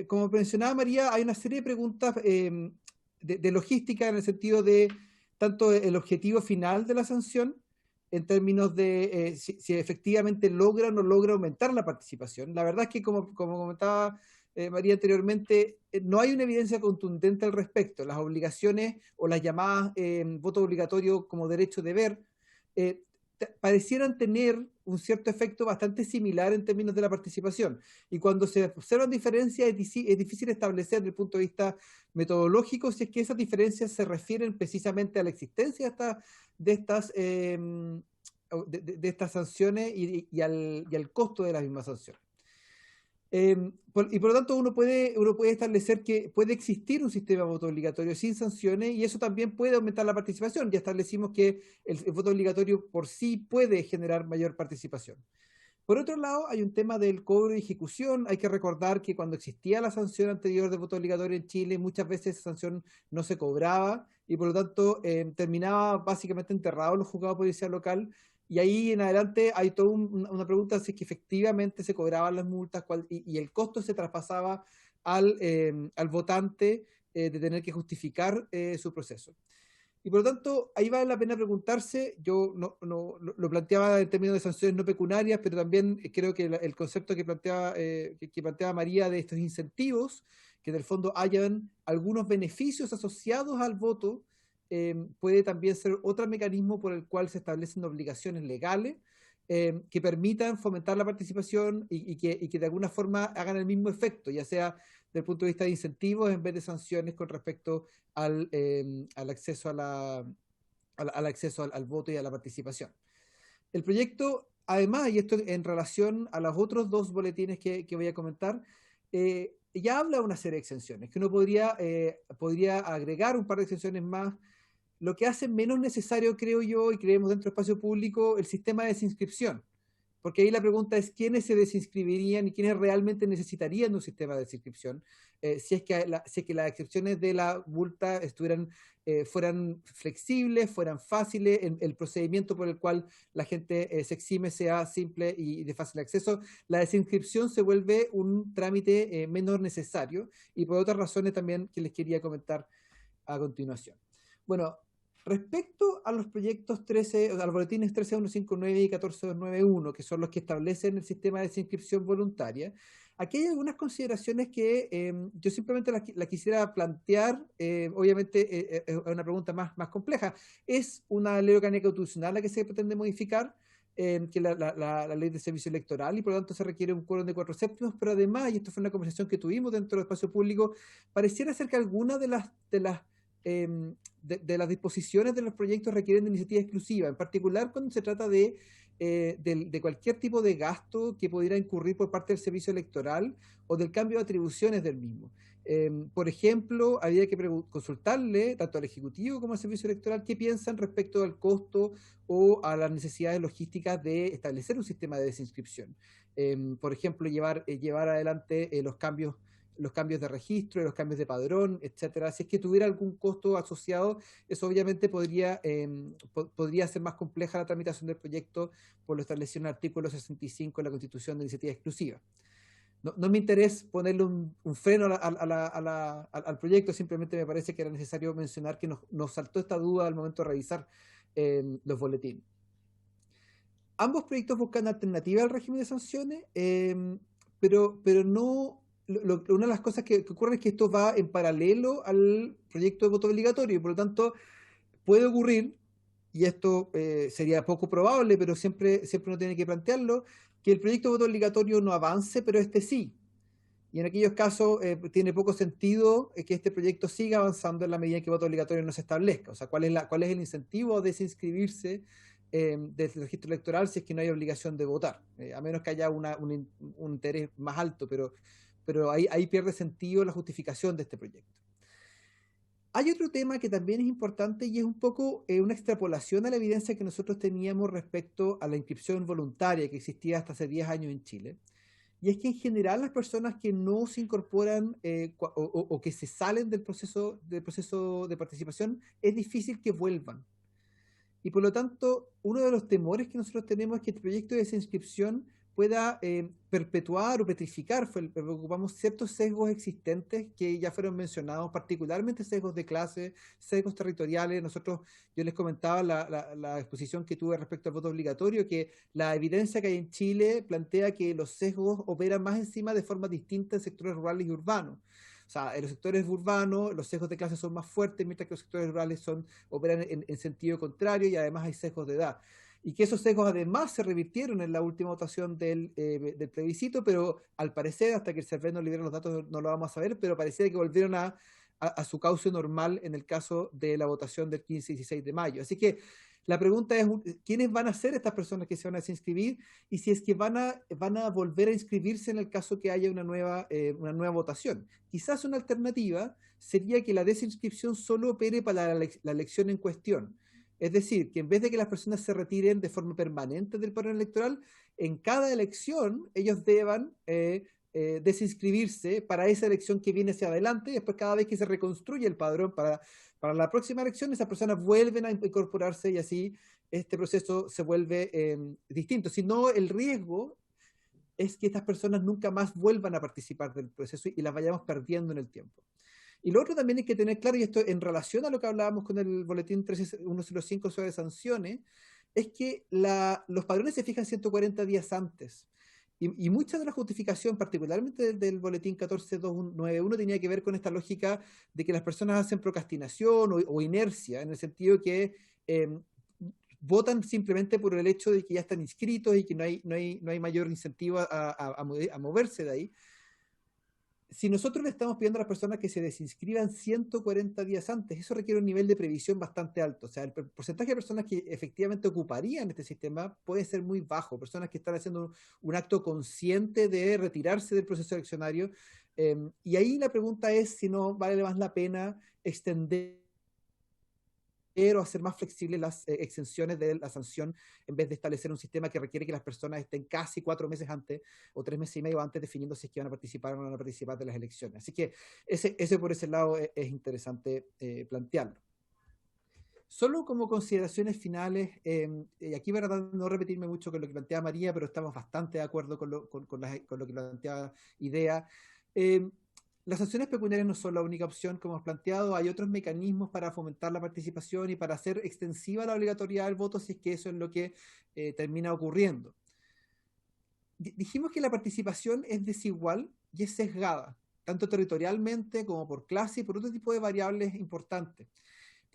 D: Como mencionaba María, hay una serie de preguntas de logística, en el sentido de tanto el objetivo final de la sanción, en términos de si efectivamente logra o no logra aumentar la participación. La verdad es que, como comentaba María anteriormente, no hay una evidencia contundente al respecto. Las obligaciones o las llamadas voto obligatorio como derecho-deber parecieran tener un cierto efecto bastante similar en términos de la participación. Y cuando se observan diferencias, es difícil establecer desde el punto de vista metodológico si es que esas diferencias se refieren precisamente a la existencia de estas sanciones y al costo de las mismas sanciones. Y por lo tanto uno puede establecer que puede existir un sistema de voto obligatorio sin sanciones, y eso también puede aumentar la participación. Ya establecimos que el voto obligatorio por sí puede generar mayor participación. Por otro lado, hay un tema del cobro y ejecución. Hay que recordar que cuando existía la sanción anterior del voto obligatorio en Chile, muchas veces esa sanción no se cobraba, y por lo tanto terminaba básicamente enterrado en los juzgados de policía local. Y ahí en adelante hay toda una pregunta si es que efectivamente se cobraban las multas y el costo se traspasaba al votante de tener que justificar su proceso. Y por lo tanto, ahí vale la pena preguntarse. Yo no lo planteaba en términos de sanciones no pecuniarias, pero también creo que el concepto que planteaba María, de estos incentivos, que en el fondo hayan algunos beneficios asociados al voto, puede también ser otro mecanismo por el cual se establecen obligaciones legales que permitan fomentar la participación y que de alguna forma hagan el mismo efecto, ya sea desde el punto de vista de incentivos en vez de sanciones con respecto al acceso al acceso al voto y a la participación. El proyecto, además, y esto en relación a los otros dos boletines que voy a comentar, ya habla de una serie de exenciones, que uno podría agregar un par de exenciones más, lo que hace menos necesario, creo yo, y creemos dentro del espacio público, el sistema de desinscripción. Porque ahí la pregunta es quiénes se desinscribirían y quiénes realmente necesitarían un sistema de desinscripción, si es que las excepciones de la multa fueran flexibles, fueran fáciles, el procedimiento por el cual la gente se exime sea simple y de fácil acceso. La desinscripción se vuelve un trámite menos necesario, y por otras razones también que les quería comentar a continuación. Bueno, respecto a los proyectos a los boletines 13159 y 14291, que son los que establecen el sistema de desinscripción voluntaria, aquí hay algunas consideraciones que yo simplemente la quisiera plantear. Obviamente es una pregunta más compleja. ¿Es una ley orgánica constitucional la que se pretende modificar? que la ley de servicio electoral, y por lo tanto se requiere un quórum de 4/7, pero además, y esto fue una conversación que tuvimos dentro del espacio público, pareciera ser que algunas de las disposiciones de los proyectos requieren de iniciativa exclusiva, en particular cuando se trata de cualquier tipo de gasto que pudiera incurrir por parte del servicio electoral o del cambio de atribuciones del mismo. Por ejemplo, había que consultarle tanto al Ejecutivo como al Servicio Electoral qué piensan respecto al costo o a las necesidades logísticas de establecer un sistema de desinscripción. Por ejemplo, llevar adelante los cambios de registro, los cambios de padrón, etcétera. Si es que tuviera algún costo asociado, eso obviamente podría ser más compleja la tramitación del proyecto por lo establecido en el artículo 65 de la Constitución de Iniciativa Exclusiva. No me interesa ponerle un freno al proyecto, simplemente me parece que era necesario mencionar que nos saltó esta duda al momento de revisar los boletines. Ambos proyectos buscan alternativa al régimen de sanciones, pero no... una de las cosas que ocurre es que esto va en paralelo al proyecto de voto obligatorio y por lo tanto puede ocurrir, y esto sería poco probable, pero siempre uno tiene que plantearlo, que el proyecto de voto obligatorio no avance, pero este sí. Y en aquellos casos tiene poco sentido que este proyecto siga avanzando en la medida en que el voto obligatorio no se establezca. O sea, ¿cuál es el incentivo a desinscribirse del registro electoral si es que no hay obligación de votar? A menos que haya un interés más alto, pero ahí pierde sentido la justificación de este proyecto. Hay otro tema que también es importante y es un poco una extrapolación a la evidencia que nosotros teníamos respecto a la inscripción voluntaria que existía hasta hace 10 años en Chile. Y es que en general las personas que no se incorporan o que se salen del proceso de participación, es difícil que vuelvan. Y por lo tanto, uno de los temores que nosotros tenemos es que el proyecto de desinscripción pueda perpetuar o petrificar, preocupamos ciertos sesgos existentes que ya fueron mencionados, particularmente sesgos de clase, sesgos territoriales. Yo les comentaba la exposición que tuve respecto al voto obligatorio, que la evidencia que hay en Chile plantea que los sesgos operan más encima de forma distinta en sectores rurales y urbanos. O sea, en los sectores urbanos los sesgos de clase son más fuertes, mientras que los sectores rurales operan en sentido contrario y además hay sesgos de edad. Y que esos sesgos además se revirtieron en la última votación del plebiscito, pero al parecer, hasta que el CERVEL nos libere los datos, no lo vamos a saber, pero parecía que volvieron a su cauce normal en el caso de la votación del 15 y 16 de mayo. Así que la pregunta es, ¿quiénes van a ser estas personas que se van a desinscribir? Y si es que van a volver a inscribirse en el caso que haya una nueva votación. Quizás una alternativa sería que la desinscripción solo opere para la elección en cuestión. Es decir, que en vez de que las personas se retiren de forma permanente del padrón electoral, en cada elección ellos deban desinscribirse para esa elección que viene hacia adelante, y después cada vez que se reconstruye el padrón para la próxima elección, esas personas vuelven a incorporarse y así este proceso se vuelve distinto. Si no, el riesgo es que estas personas nunca más vuelvan a participar del proceso y las vayamos perdiendo en el tiempo. Y lo otro también hay que tener claro, y esto en relación a lo que hablábamos con el boletín 105 sobre sanciones, es que los padrones se fijan 140 días antes. Y mucha de la justificación, particularmente del boletín 14291, tenía que ver con esta lógica de que las personas hacen procrastinación o inercia, en el sentido que votan simplemente por el hecho de que ya están inscritos y que no hay mayor incentivo a moverse de ahí. Si nosotros le estamos pidiendo a las personas que se desinscriban 140 días antes, eso requiere un nivel de previsión bastante alto. O sea, el porcentaje de personas que efectivamente ocuparían este sistema puede ser muy bajo. Personas que están haciendo un acto consciente de retirarse del proceso eleccionario. Y ahí la pregunta es si no vale más la pena extender o hacer más flexibles las exenciones de la sanción en vez de establecer un sistema que requiere que las personas estén casi 4 meses antes o 3 meses y medio antes definiendo si es que van a participar o no van a participar de las elecciones. Así que ese por ese lado es interesante plantearlo. Solo como consideraciones finales, y aquí voy a tratar de no repetirme mucho con lo que planteaba María, pero estamos bastante de acuerdo con lo que planteaba Idea. Las sanciones pecuniarias no son la única opción, como hemos planteado. Hay otros mecanismos para fomentar la participación y para hacer extensiva la obligatoriedad del voto si es que eso es lo que termina ocurriendo. Dijimos que la participación es desigual y es sesgada, tanto territorialmente como por clase y por otro tipo de variables importantes.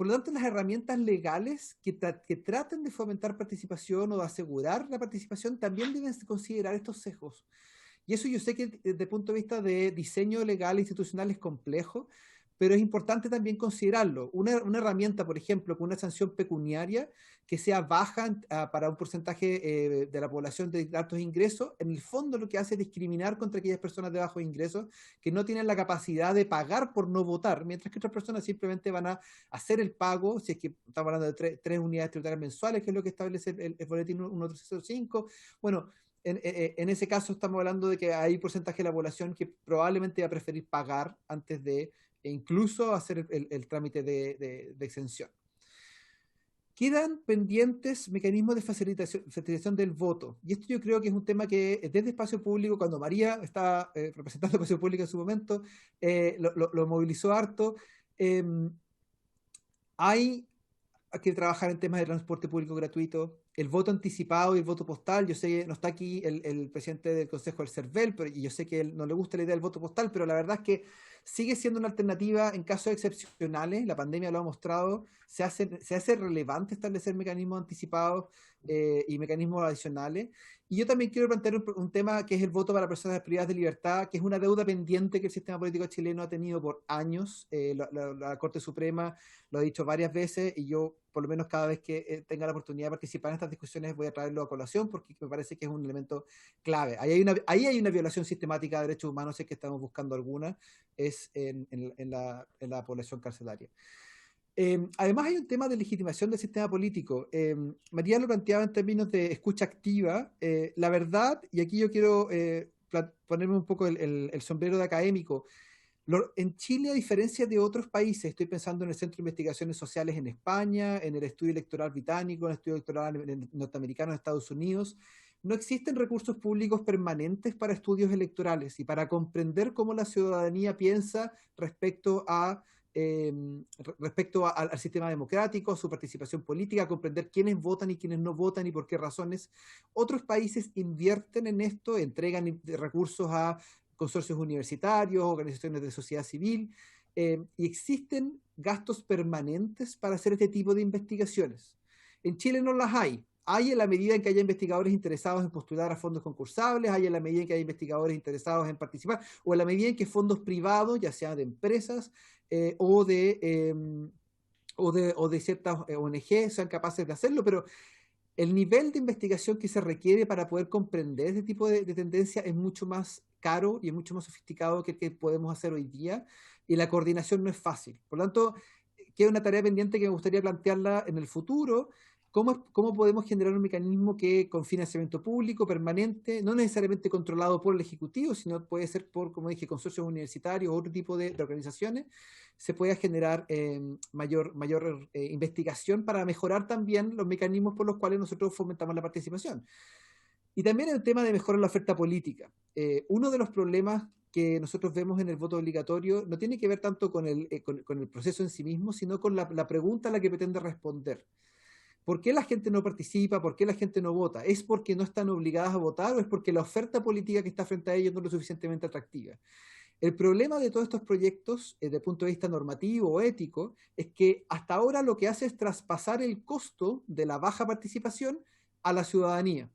D: Por lo tanto, las herramientas legales que traten de fomentar participación o de asegurar la participación también deben considerar estos sesgos. Y eso yo sé que desde el punto de vista de diseño legal e institucional es complejo, pero es importante también considerarlo. Una herramienta, por ejemplo, con una sanción pecuniaria que sea baja para un porcentaje de la población de altos ingresos, en el fondo lo que hace es discriminar contra aquellas personas de bajos ingresos que no tienen la capacidad de pagar por no votar, mientras que otras personas simplemente van a hacer el pago, si es que estamos hablando de tres unidades tributarias mensuales, que es lo que establece el boletín 1305. Bueno, en ese caso estamos hablando de que hay un porcentaje de la población que probablemente va a preferir pagar antes de incluso hacer el trámite de exención. Quedan pendientes mecanismos de facilitación del voto. Y esto yo creo que es un tema que desde Espacio Público, cuando María estaba representando Espacio Público en su momento, lo movilizó harto. Hay que trabajar en temas de transporte público gratuito, el voto anticipado y el voto postal. Yo sé que no está aquí el presidente del Consejo del CERVEL, y yo sé que él no le gusta la idea del voto postal, pero la verdad es que sigue siendo una alternativa en casos excepcionales. La pandemia lo ha mostrado. Se hace relevante establecer mecanismos anticipados y mecanismos adicionales. Y yo también quiero plantear un tema que es el voto para personas privadas de libertad, que es una deuda pendiente que el sistema político chileno ha tenido por años. La Corte Suprema lo ha dicho varias veces, y yo, por lo menos cada vez que tenga la oportunidad de participar en estas discusiones, voy a traerlo a colación porque me parece que es un elemento clave. Ahí hay una violación sistemática de derechos humanos, si es que estamos buscando alguna, es en la población carcelaria. Además hay un tema de legitimación del sistema político. María lo planteaba en términos de escucha activa. La verdad, y aquí yo quiero ponerme un poco el sombrero de académico, en Chile, a diferencia de otros países, estoy pensando en el Centro de Investigaciones Sociales en España, en el estudio electoral británico, en el estudio electoral norteamericano en Estados Unidos, no existen recursos públicos permanentes para estudios electorales y para comprender cómo la ciudadanía piensa respecto al sistema democrático, su participación política, comprender quiénes votan y quiénes no votan y por qué razones. Otros países invierten en esto, entregan recursos a consorcios universitarios, organizaciones de sociedad civil, y existen gastos permanentes para hacer este tipo de investigaciones. En Chile no las hay. Hay en la medida en que haya investigadores interesados en postular a fondos concursables, hay en la medida en que haya investigadores interesados en participar, o en la medida en que fondos privados, ya sea de empresas o de ciertas ONG, sean capaces de hacerlo, pero el nivel de investigación que se requiere para poder comprender este tipo de tendencia es mucho más caro y es mucho más sofisticado que el que podemos hacer hoy día, y la coordinación no es fácil. Por lo tanto, queda una tarea pendiente que me gustaría plantearla en el futuro. ¿Cómo podemos generar un mecanismo que con financiamiento público permanente, no necesariamente controlado por el Ejecutivo, sino puede ser por, como dije, consorcios universitarios o otro tipo de organizaciones, se pueda generar mayor investigación para mejorar también los mecanismos por los cuales nosotros fomentamos la participación? Y también el tema de mejorar la oferta política. Uno de los problemas que nosotros vemos en el voto obligatorio no tiene que ver tanto con el proceso en sí mismo, sino con la pregunta a la que pretende responder. ¿Por qué la gente no participa? ¿Por qué la gente no vota? ¿Es porque no están obligadas a votar o es porque la oferta política que está frente a ellos no es lo suficientemente atractiva? El problema de todos estos proyectos, desde el punto de vista normativo o ético, es que hasta ahora lo que hace es traspasar el costo de la baja participación a la ciudadanía,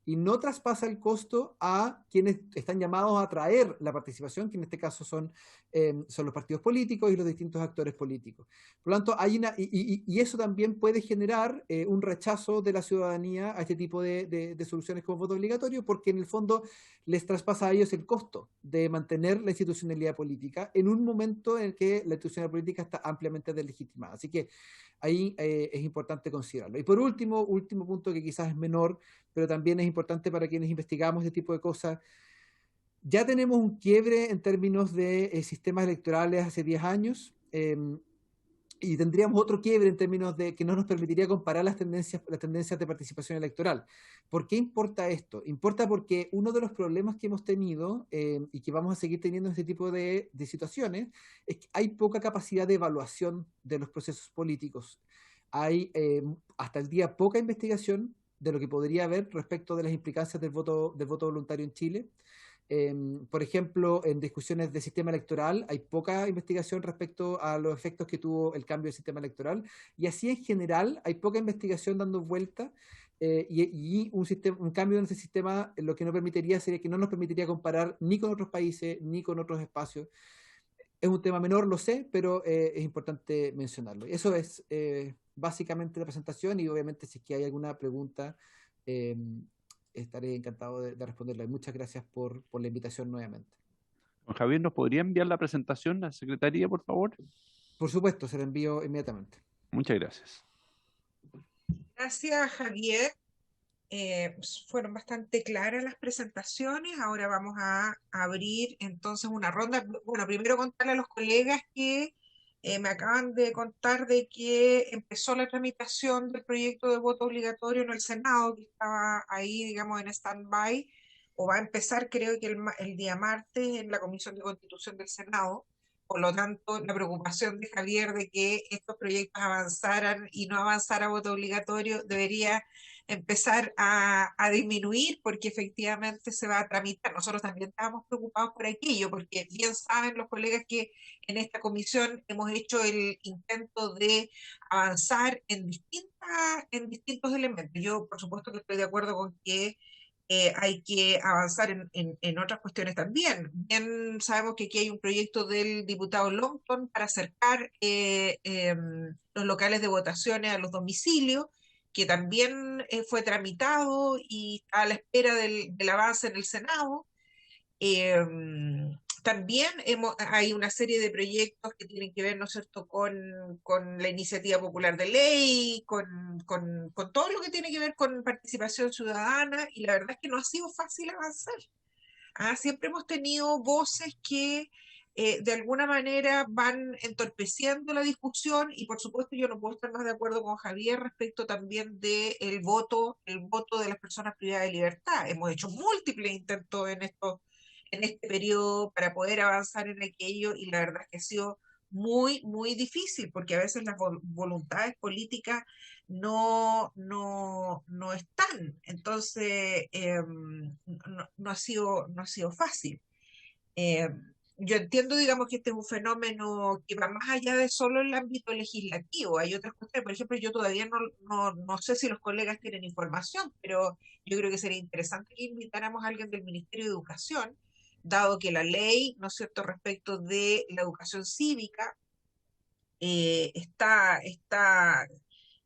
D: y no traspasa el costo a quienes están llamados a atraer la participación, que en este caso son los partidos políticos y los distintos actores políticos. Por lo tanto, y eso también puede generar un rechazo de la ciudadanía a este tipo de soluciones como voto obligatorio, porque en el fondo les traspasa a ellos el costo de mantener la institucionalidad política en un momento en el que la institucionalidad política está ampliamente deslegitimada. Así que ahí es importante considerarlo. Y por último punto que quizás es menor, pero también es importante para quienes investigamos este tipo de cosas. Ya tenemos un quiebre en términos de sistemas electorales hace 10 años, y tendríamos otro quiebre en términos de que no nos permitiría comparar las tendencias de participación electoral. ¿Por qué importa esto? Importa porque uno de los problemas que hemos tenido y que vamos a seguir teniendo en este tipo de situaciones es que hay poca capacidad de evaluación de los procesos políticos. Hay hasta el día poca investigación de lo que podría haber respecto de las implicancias del voto voluntario en Chile. Por ejemplo, en discusiones de sistema electoral hay poca investigación respecto a los efectos que tuvo el cambio del sistema electoral, y así en general hay poca investigación dando vuelta, y un cambio en ese sistema lo que no permitiría sería que no nos permitiría comparar ni con otros países ni con otros espacios. Es un tema menor, lo sé, pero es importante mencionarlo. Eso es básicamente la presentación, y obviamente si es que hay alguna pregunta, eh, estaré encantado de responderla. Y muchas gracias por la invitación nuevamente.
B: Don Javier, ¿nos podría enviar la presentación a la Secretaría, por favor?
D: Por supuesto, se la envío inmediatamente.
B: Muchas gracias.
A: Gracias, Javier. Fueron bastante claras las presentaciones. Ahora vamos a abrir entonces una ronda. Bueno, primero contarle a los colegas que me acaban de contar de que empezó la tramitación del proyecto de voto obligatorio en el Senado, que estaba ahí, digamos, en stand-by, o va a empezar, creo que el día martes, en la Comisión de Constitución del Senado. Por lo tanto, la preocupación de Javier de que estos proyectos avanzaran y no avanzara a voto obligatorio debería empezar a disminuir, porque efectivamente se va a tramitar. Nosotros también estábamos preocupados por aquello, porque bien saben los colegas que en esta comisión hemos hecho el intento de avanzar en distintos elementos. Yo, por supuesto, que estoy de acuerdo con que hay que avanzar en otras cuestiones también. Bien sabemos que aquí hay un proyecto del diputado Longton para acercar los locales de votaciones a los domicilios, que también fue tramitado y está a la espera del avance en el Senado. Eh, También hay una serie de proyectos que tienen que ver, ¿no es cierto?, con la iniciativa popular de ley, con todo lo que tiene que ver con participación ciudadana, y la verdad es que no ha sido fácil avanzar. Siempre hemos tenido voces que de alguna manera van entorpeciendo la discusión, y por supuesto yo no puedo estar más de acuerdo con Javier respecto también del el voto de las personas privadas de libertad. Hemos hecho múltiples intentos en este periodo para poder avanzar en aquello, y la verdad es que ha sido muy, muy difícil, porque a veces las voluntades políticas no están. Entonces, no ha sido fácil. Eh, yo entiendo, digamos, que este es un fenómeno que va más allá de solo el ámbito legislativo. Hay otras cuestiones, por ejemplo, yo todavía no sé si los colegas tienen información, pero yo creo que sería interesante que invitáramos a alguien del Ministerio de Educación, dado que la ley, ¿no es cierto?, respecto de la educación cívica está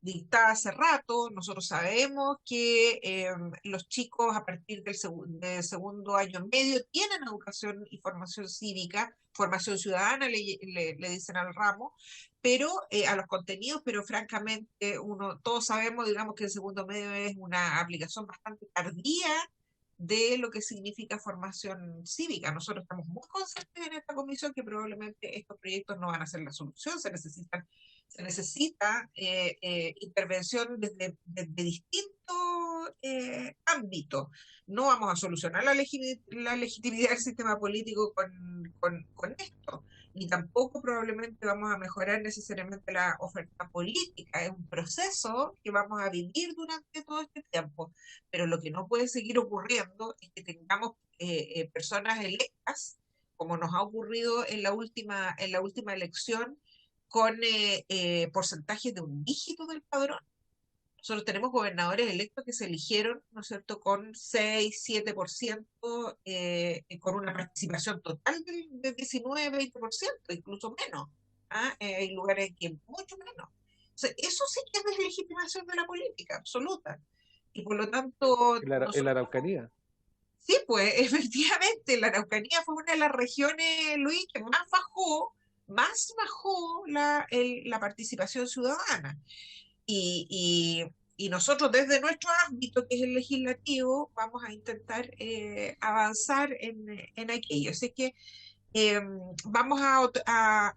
A: dictada hace rato. Nosotros sabemos que los chicos a partir del segundo año medio tienen educación y formación cívica, formación ciudadana, le dicen al ramo, pero a los contenidos, pero francamente todos sabemos, digamos, que el segundo medio es una aplicación bastante tardía de lo que significa formación cívica. Nosotros estamos muy conscientes en esta comisión que probablemente estos proyectos no van a ser la solución. Se necesita intervención desde distintos ámbitos. No vamos a solucionar la legitimidad del sistema político con esto, ni tampoco probablemente vamos a mejorar necesariamente la oferta política. Es un proceso que vamos a vivir durante todo este tiempo, pero lo que no puede seguir ocurriendo es que tengamos personas electas, como nos ha ocurrido en la última elección, con porcentajes de un dígito del padrón. Nosotros tenemos gobernadores electos que se eligieron, ¿no es cierto?, con 6-7%, con una participación total del 19-20%, incluso menos. Hay lugares que mucho menos. O sea, eso sí que es deslegitimación de la política, absoluta. Y por lo tanto,
F: En la Araucanía.
A: sí, pues efectivamente, la Araucanía fue una de las regiones, Luis, que más bajó la participación ciudadana. Y, y nosotros desde nuestro ámbito, que es el legislativo, vamos a intentar avanzar en aquello. Así que vamos a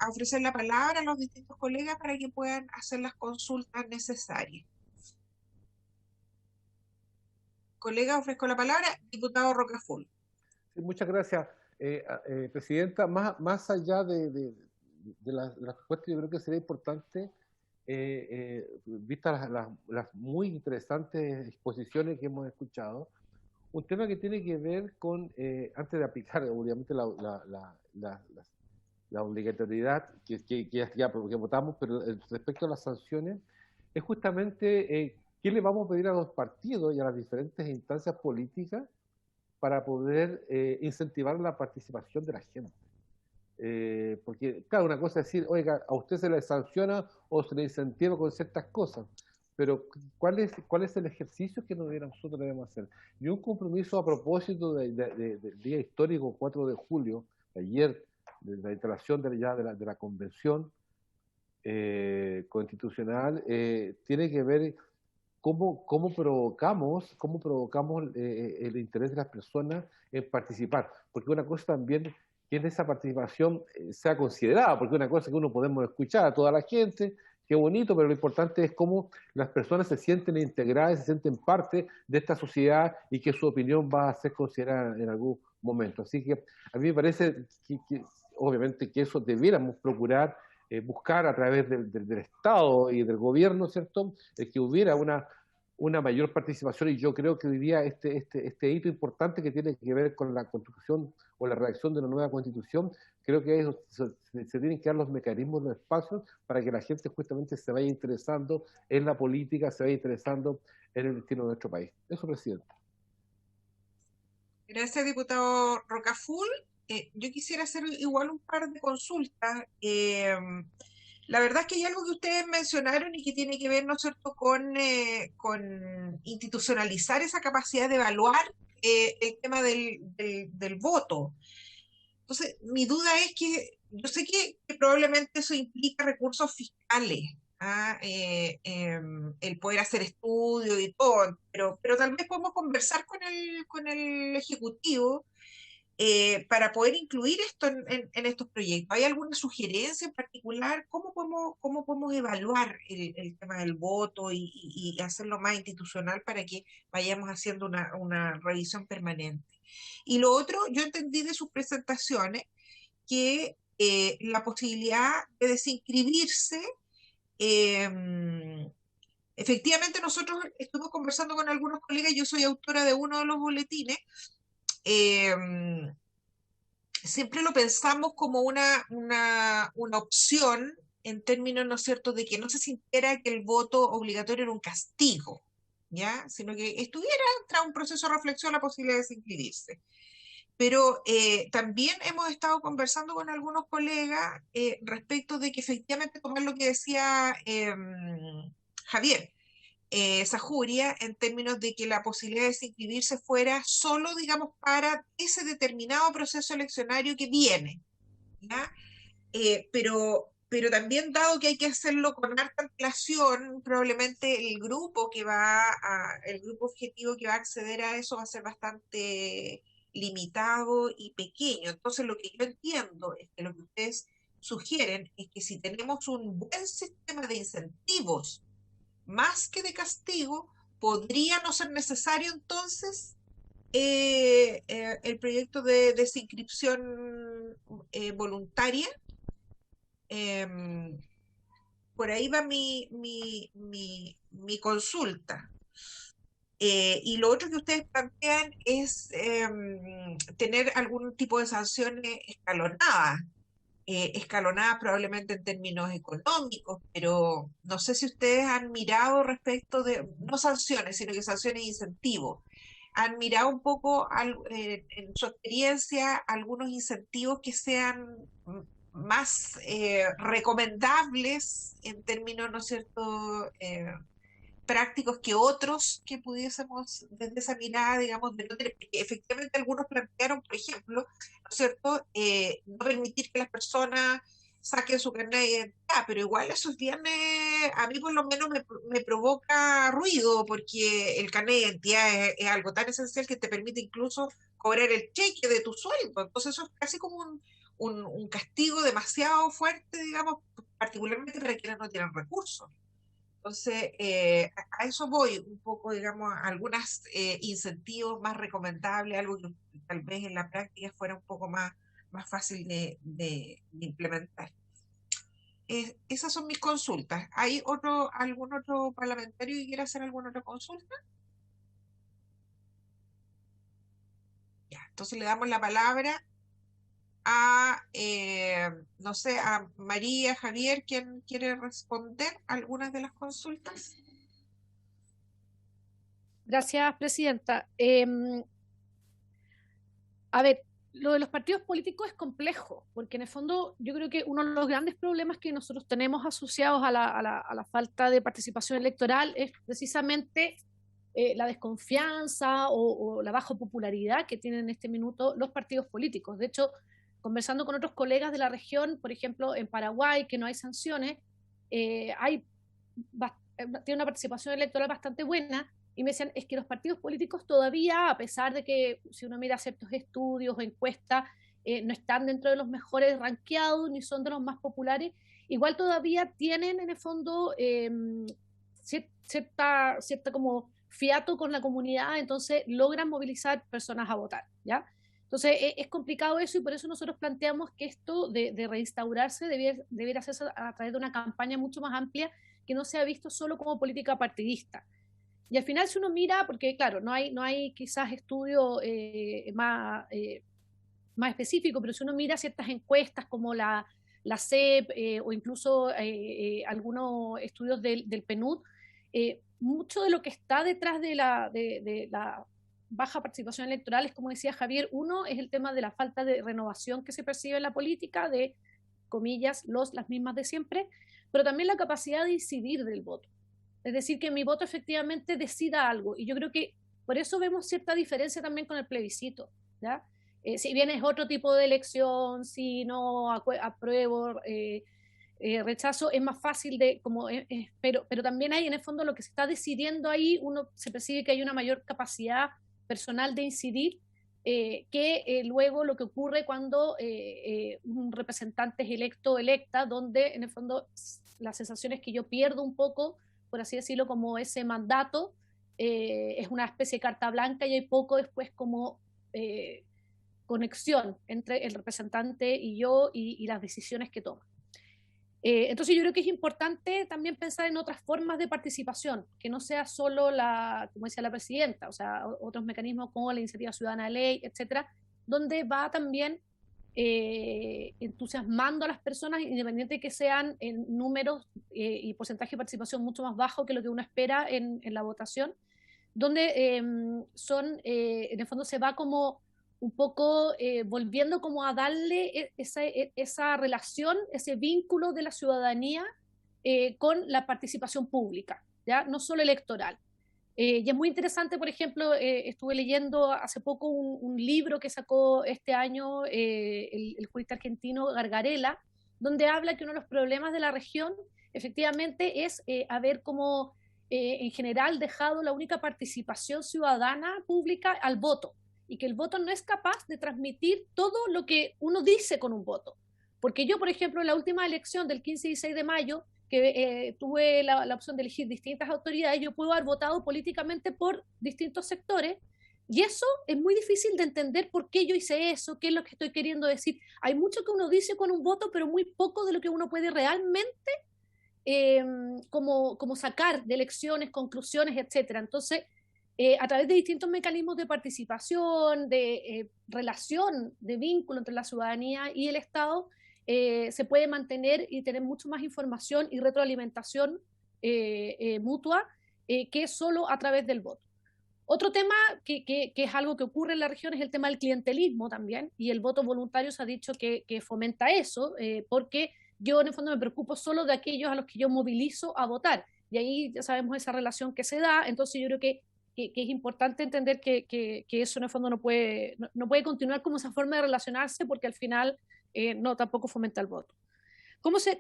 A: ofrecer la palabra a los distintos colegas para que puedan hacer las consultas necesarias. Colega, ofrezco la palabra, diputado Rocaful.
F: Sí, muchas gracias, Presidenta. Más allá de la respuesta, yo creo que sería importante, vistas las muy interesantes exposiciones que hemos escuchado, un tema que tiene que ver con, antes de aplicar obviamente la obligatoriedad que ya porque votamos, pero respecto a las sanciones, es justamente qué le vamos a pedir a los partidos y a las diferentes instancias políticas para poder incentivar la participación de la gente. Porque, claro, una cosa es decir, oiga, a usted se le sanciona o se le incentiva con ciertas cosas, pero ¿cuál es el ejercicio que nosotros debemos hacer? Y un compromiso a propósito del día histórico 4 de julio, de ayer, de la instalación de la convención constitucional, tiene que ver cómo provocamos el interés de las personas en participar. Porque una cosa también que en esa participación sea considerada, porque una cosa que uno podemos escuchar a toda la gente, qué bonito, pero lo importante es cómo las personas se sienten integradas, se sienten parte de esta sociedad y que su opinión va a ser considerada en algún momento. Así que a mí me parece que obviamente que eso debiéramos procurar buscar a través del Estado y del gobierno, ¿cierto?, que hubiera una mayor participación, y yo creo que hoy día este hito importante que tiene que ver con la construcción o la redacción de una nueva constitución, creo que se tienen que dar los mecanismos, los espacios para que la gente justamente se vaya interesando en la política, se vaya interesando en el destino de nuestro país. Eso, presidente.
A: Gracias, diputado Rocaful. Yo quisiera hacer igual un par de consultas. La verdad es que hay algo que ustedes mencionaron y que tiene que ver, ¿no es cierto?, con institucionalizar esa capacidad de evaluar el tema del voto. Entonces, mi duda es que yo sé que probablemente eso implica recursos fiscales, el poder hacer estudios y todo, pero tal vez podemos conversar con el Ejecutivo para poder incluir esto en estos proyectos. ¿Hay alguna sugerencia en particular? ¿Cómo podemos evaluar el tema del voto y hacerlo más institucional para que vayamos haciendo una revisión permanente? Y lo otro, yo entendí de sus presentaciones que la posibilidad de desinscribirse, efectivamente nosotros estuvimos conversando con algunos colegas, yo soy autora de uno de los boletines, siempre lo pensamos como una opción en términos, ¿no es cierto?, de que no se sintiera que el voto obligatorio era un castigo, ¿ya? Sino que estuviera tras un proceso de reflexión la posibilidad de desinscribirse. Pero también hemos estado conversando con algunos colegas respecto de que efectivamente tomar lo que decía Javier Sajuria, en términos de que la posibilidad de desinscribirse fuera solo, digamos, para ese determinado proceso eleccionario que viene, ¿ya? Pero también, dado que hay que hacerlo con harta antelación, probablemente el grupo objetivo que va a acceder a eso va a ser bastante limitado y pequeño. Entonces, lo que yo entiendo es que lo que ustedes sugieren es que si tenemos un buen sistema de incentivos, más que de castigo, podría no ser necesario entonces el proyecto de desinscripción voluntaria. Por ahí va mi consulta. Y lo otro que ustedes plantean es tener algún tipo de sanciones escalonadas probablemente en términos económicos, pero no sé si ustedes han mirado respecto de, no sanciones, sino que sanciones e incentivos. ¿Han mirado un poco en su experiencia algunos incentivos que sean más recomendables en términos, ¿no es cierto?, prácticos que otros que pudiésemos desde esa mirada, digamos, de no tener, porque efectivamente algunos plantearon, por ejemplo, ¿no es cierto?, no permitir que las personas saquen su carnet de identidad, pero igual eso tiene, a mí por lo menos me provoca ruido, porque el carnet de identidad es algo tan esencial que te permite incluso cobrar el cheque de tu sueldo, entonces eso es casi como un castigo demasiado fuerte, digamos, particularmente para quienes no tienen recursos. Entonces, a eso voy un poco, digamos, algunos incentivos más recomendables, algo que tal vez en la práctica fuera un poco más fácil de implementar. Esas son mis consultas. ¿Hay algún otro parlamentario que quiera hacer alguna otra consulta? Entonces le damos la palabra a, no sé, a María, Javier, ¿quién quiere responder algunas de las consultas?
C: Gracias, presidenta. A ver, lo de los partidos políticos es complejo, porque en el fondo yo creo que uno de los grandes problemas que nosotros tenemos asociados a la falta de participación electoral es precisamente la desconfianza o la baja popularidad que tienen en este minuto los partidos políticos. De hecho, conversando con otros colegas de la región, por ejemplo, en Paraguay, que no hay sanciones, tiene una participación electoral bastante buena, y me decían, es que los partidos políticos todavía, a pesar de que si uno mira ciertos estudios o encuestas, no están dentro de los mejores rankeados, ni son de los más populares, igual todavía tienen en el fondo cierta como fiato con la comunidad, entonces logran movilizar personas a votar, ¿ya? Entonces es complicado eso, y por eso nosotros planteamos que esto de reinstaurarse debiera hacerse a través de una campaña mucho más amplia, que no sea visto solo como política partidista. Y al final, si uno mira, porque claro, no hay quizás estudio más específico, pero si uno mira ciertas encuestas como la CEP o incluso algunos estudios del PNUD, mucho de lo que está detrás de la baja participación electoral es, como decía Javier, uno es el tema de la falta de renovación que se percibe en la política, de, comillas, las mismas de siempre, pero también la capacidad de incidir del voto. Es decir, que mi voto efectivamente decida algo. Y yo creo que por eso vemos cierta diferencia también con el plebiscito, ¿ya? Si bien es otro tipo de elección, si no apruebo, rechazo, es más fácil de, pero también hay en el fondo lo que se está decidiendo ahí, uno se percibe que hay una mayor capacidad personal de incidir, que luego lo que ocurre cuando un representante es electo o electa, donde en el fondo la sensación es que yo pierdo un poco, por así decirlo, como ese mandato, es una especie de carta blanca, y hay poco después como conexión entre el representante y yo y las decisiones que toma. Entonces yo creo que es importante también pensar en otras formas de participación, que no sea solo como decía la presidenta, o sea, otros mecanismos como la iniciativa ciudadana de ley, etcétera, donde va también entusiasmando a las personas, independiente de que sean en números y porcentaje de participación mucho más bajo que lo que uno espera en la votación, donde en el fondo se va como un poco volviendo como a darle esa relación, ese vínculo de la ciudadanía con la participación pública, ¿ya? No solo electoral. Y es muy interesante, por ejemplo, estuve leyendo hace poco un libro que sacó este año el jurista argentino Gargarella, donde habla que uno de los problemas de la región efectivamente es haber como en general dejado la única participación ciudadana pública al voto, y que el voto no es capaz de transmitir todo lo que uno dice con un voto. Porque yo, por ejemplo, en la última elección del 15 y 16 de mayo, que tuve la opción de elegir distintas autoridades, yo puedo haber votado políticamente por distintos sectores, y eso es muy difícil de entender por qué yo hice eso, qué es lo que estoy queriendo decir. Hay mucho que uno dice con un voto, pero muy poco de lo que uno puede realmente como sacar de elecciones, conclusiones, etcétera. Entonces, a través de distintos mecanismos de participación, de relación, de vínculo entre la ciudadanía y el Estado, se puede mantener y tener mucho más información y retroalimentación mutua que solo a través del voto. Otro tema que es algo que ocurre en la región es el tema del clientelismo también, y el voto voluntario se ha dicho que fomenta eso, porque yo en el fondo me preocupo solo de aquellos a los que yo movilizo a votar, y ahí ya sabemos esa relación que se da. Entonces yo creo que es importante entender que eso en el fondo no puede continuar como esa forma de relacionarse, porque al final no tampoco fomenta el voto.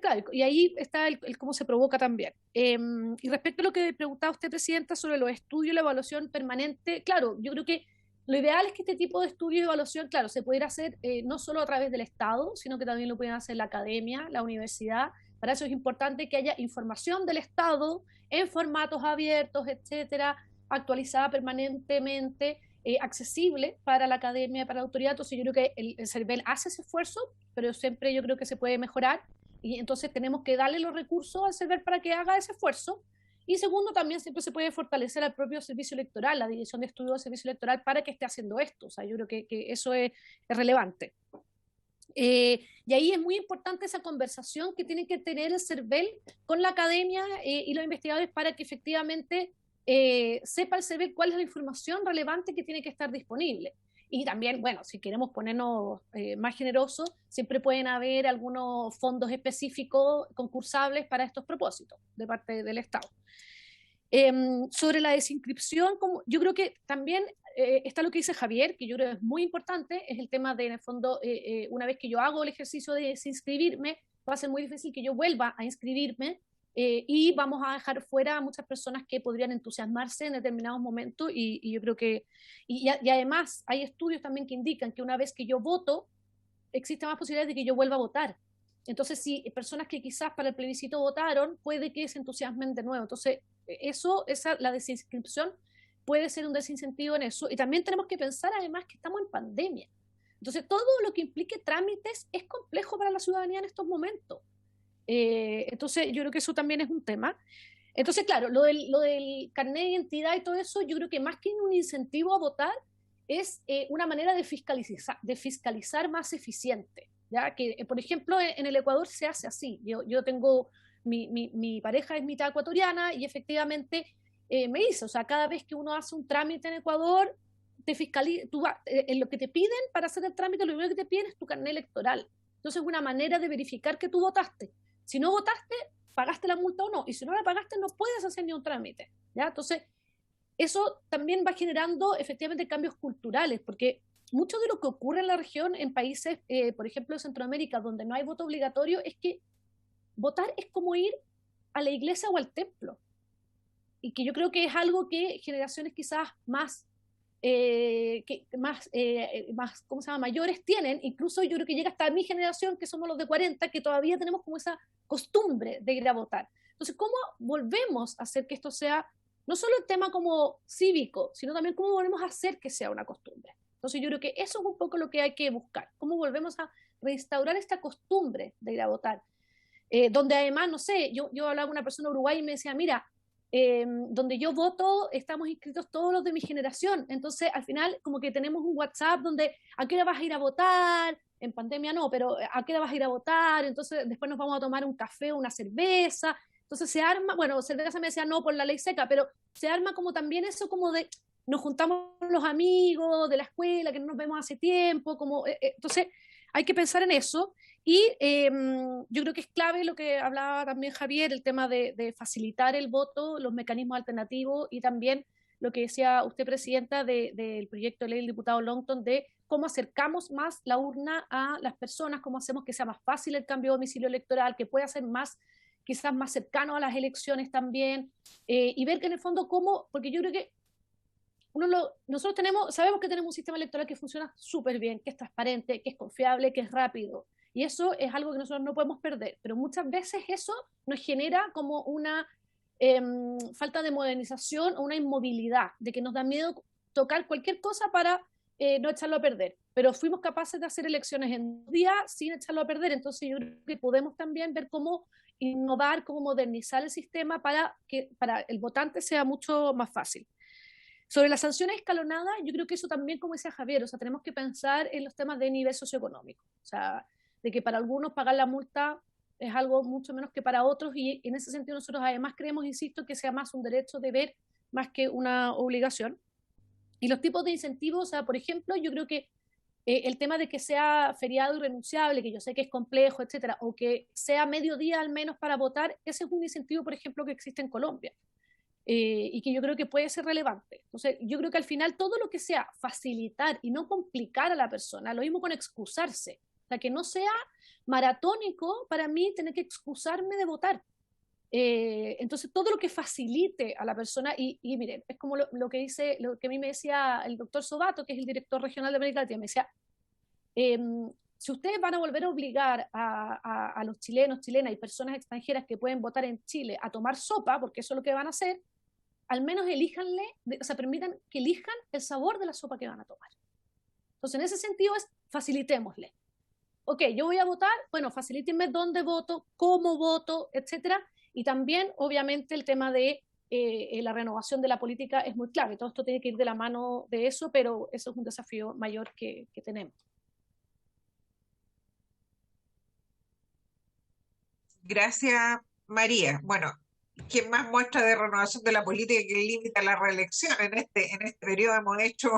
C: Claro, y ahí está el cómo se provoca también. Y respecto a lo que preguntaba usted, Presidenta, sobre los estudios y la evaluación permanente, claro, yo creo que lo ideal es que este tipo de estudios y evaluación, claro, se pudiera hacer no solo a través del Estado, sino que también lo pueden hacer la academia, la universidad. Para eso es importante que haya información del Estado en formatos abiertos, etcétera, actualizada permanentemente, accesible para la academia, para la autoridad. Entonces yo creo que el CERVEL hace ese esfuerzo, pero siempre yo creo que se puede mejorar, y entonces tenemos que darle los recursos al CERVEL para que haga ese esfuerzo. Y segundo, también siempre se puede fortalecer al propio servicio electoral, la División de Estudios del Servicio Electoral, para que esté haciendo esto. O sea, yo creo que eso es relevante. Y ahí es muy importante esa conversación que tiene que tener el CERVEL con la academia y los investigadores para que efectivamente sepa el CERVEL cuál es la información relevante que tiene que estar disponible. Y también, bueno, si queremos ponernos más generosos, siempre pueden haber algunos fondos específicos concursables para estos propósitos de parte del Estado. Sobre la desinscripción, yo creo que también está lo que dice Javier, que yo creo que es muy importante, es el tema de, en el fondo, una vez que yo hago el ejercicio de desinscribirme, va a ser muy difícil que yo vuelva a inscribirme y vamos a dejar fuera a muchas personas que podrían entusiasmarse en determinados momentos y yo creo que, y además hay estudios también que indican que una vez que yo voto, existe más posibilidades de que yo vuelva a votar. Entonces, si personas que quizás para el plebiscito votaron, puede que se entusiasmen de nuevo. Entonces, la desinscripción puede ser un desincentivo en eso. Y también tenemos que pensar, además, que estamos en pandemia. Entonces, todo lo que implique trámites es complejo para la ciudadanía en estos momentos. Entonces, yo creo que eso también es un tema. Entonces, claro, lo del carnet de identidad y todo eso, yo creo que más que un incentivo a votar, es una manera de fiscalizar más eficiente. ¿Ya? Que, por ejemplo, en el Ecuador se hace así. Yo tengo, mi pareja es mitad ecuatoriana y efectivamente me dice, o sea, cada vez que uno hace un trámite en Ecuador, te fiscaliza, en lo que te piden para hacer el trámite, lo primero que te piden es tu carnet electoral. Entonces es una manera de verificar que tú votaste. Si no votaste, pagaste la multa o no, y si no la pagaste, no puedes hacer ni un trámite. ¿Ya? Entonces, eso también va generando efectivamente cambios culturales, porque mucho de lo que ocurre en la región, en países, por ejemplo, de Centroamérica, donde no hay voto obligatorio, es que votar es como ir a la iglesia o al templo. Y que yo creo que es algo que generaciones quizás más ¿cómo se llama? Mayores tienen, incluso yo creo que llega hasta mi generación, que somos los de 40, que todavía tenemos como esa costumbre de ir a votar. Entonces, ¿cómo volvemos a hacer que esto sea no solo el tema como cívico, sino también cómo volvemos a hacer que sea una costumbre? Entonces, yo creo que eso es un poco lo que hay que buscar, cómo volvemos a reinstaurar esta costumbre de ir a votar. Donde además, no sé, yo hablaba con una persona uruguaya y me decía, mira, donde yo voto, estamos inscritos todos los de mi generación. Entonces, al final, como que tenemos un WhatsApp donde ¿a qué hora vas a ir a votar? En pandemia no, pero ¿a qué hora vas a ir a votar? Entonces, después nos vamos a tomar un café o una cerveza. Entonces, se arma, bueno, cerveza me decía no por la ley seca, pero se arma como también eso como de nos juntamos los amigos de la escuela que no nos vemos hace tiempo, como, entonces hay que pensar en eso. Y yo creo que es clave lo que hablaba también Javier, el tema de facilitar el voto, los mecanismos alternativos y también lo que decía usted, Presidenta, del proyecto de ley del diputado Longton, de cómo acercamos más la urna a las personas, cómo hacemos que sea más fácil el cambio de domicilio electoral, que pueda ser más, quizás más cercano a las elecciones también, y ver que en el fondo cómo, porque yo creo que nosotros sabemos que tenemos un sistema electoral que funciona súper bien, que es transparente, que es confiable, que es rápido. Y eso es algo que nosotros no podemos perder. Pero muchas veces eso nos genera como una falta de modernización o una inmovilidad, de que nos da miedo tocar cualquier cosa para no echarlo a perder. Pero fuimos capaces de hacer elecciones en un día sin echarlo a perder. Entonces yo creo que podemos también ver cómo innovar, cómo modernizar el sistema para que para el votante sea mucho más fácil. Sobre las sanciones escalonadas, yo creo que eso también, como decía Javier, o sea, tenemos que pensar en los temas de nivel socioeconómico. O sea, de que para algunos pagar la multa es algo mucho menos que para otros y en ese sentido nosotros además creemos, insisto, que sea más un derecho deber más que una obligación. Y los tipos de incentivos, o sea, por ejemplo, yo creo que el tema de que sea feriado irrenunciable, que yo sé que es complejo, etcétera, o que sea mediodía al menos para votar, ese es un incentivo, por ejemplo, que existe en Colombia. Y que yo creo que puede ser relevante. Entonces, yo creo que al final todo lo que sea facilitar y no complicar a la persona, lo mismo con excusarse, o sea, que no sea maratónico para mí tener que excusarme de votar. Entonces, todo lo que facilite a la persona, y miren, es como lo que dice, lo que a mí me decía el doctor Sobato, que es el director regional de América Latina, me decía, si ustedes van a volver a obligar a los chilenos, chilenas y personas extranjeras que pueden votar en Chile a tomar sopa, porque eso es lo que van a hacer, al menos elíjanle, o sea, permitan que elijan el sabor de la sopa que van a tomar. Entonces, en ese sentido es facilitémosle. Ok, yo voy a votar, bueno, facilítenme dónde voto, cómo voto, etcétera. Y también, obviamente, el tema de la renovación de la política es muy clave. Todo esto tiene que ir de la mano de eso, pero eso es un desafío mayor que tenemos.
A: Gracias, María. Bueno, ¿qué más muestra de renovación de la política que el límite a la reelección? En este periodo hemos hecho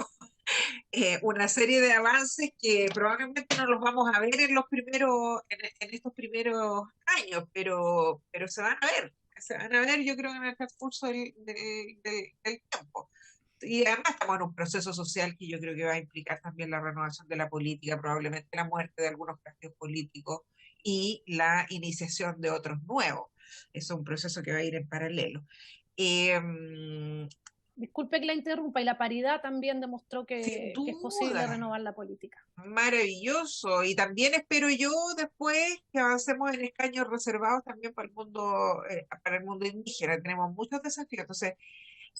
A: una serie de avances que probablemente no los vamos a ver en estos primeros años, pero se van a ver, yo creo, en el transcurso del tiempo. Y además estamos en un proceso social que yo creo que va a implicar también la renovación de la política, probablemente la muerte de algunos partidos políticos y la iniciación de otros nuevos. Eso es un proceso que va a ir en paralelo.
C: Disculpe que la interrumpa, y la paridad también demostró
A: Sin
C: que es
A: duda,
C: posible renovar la política.
A: maravilloso. Y también espero yo después que avancemos en escaños reservados también para el mundo indígena. Tenemos muchos desafíos. Entonces,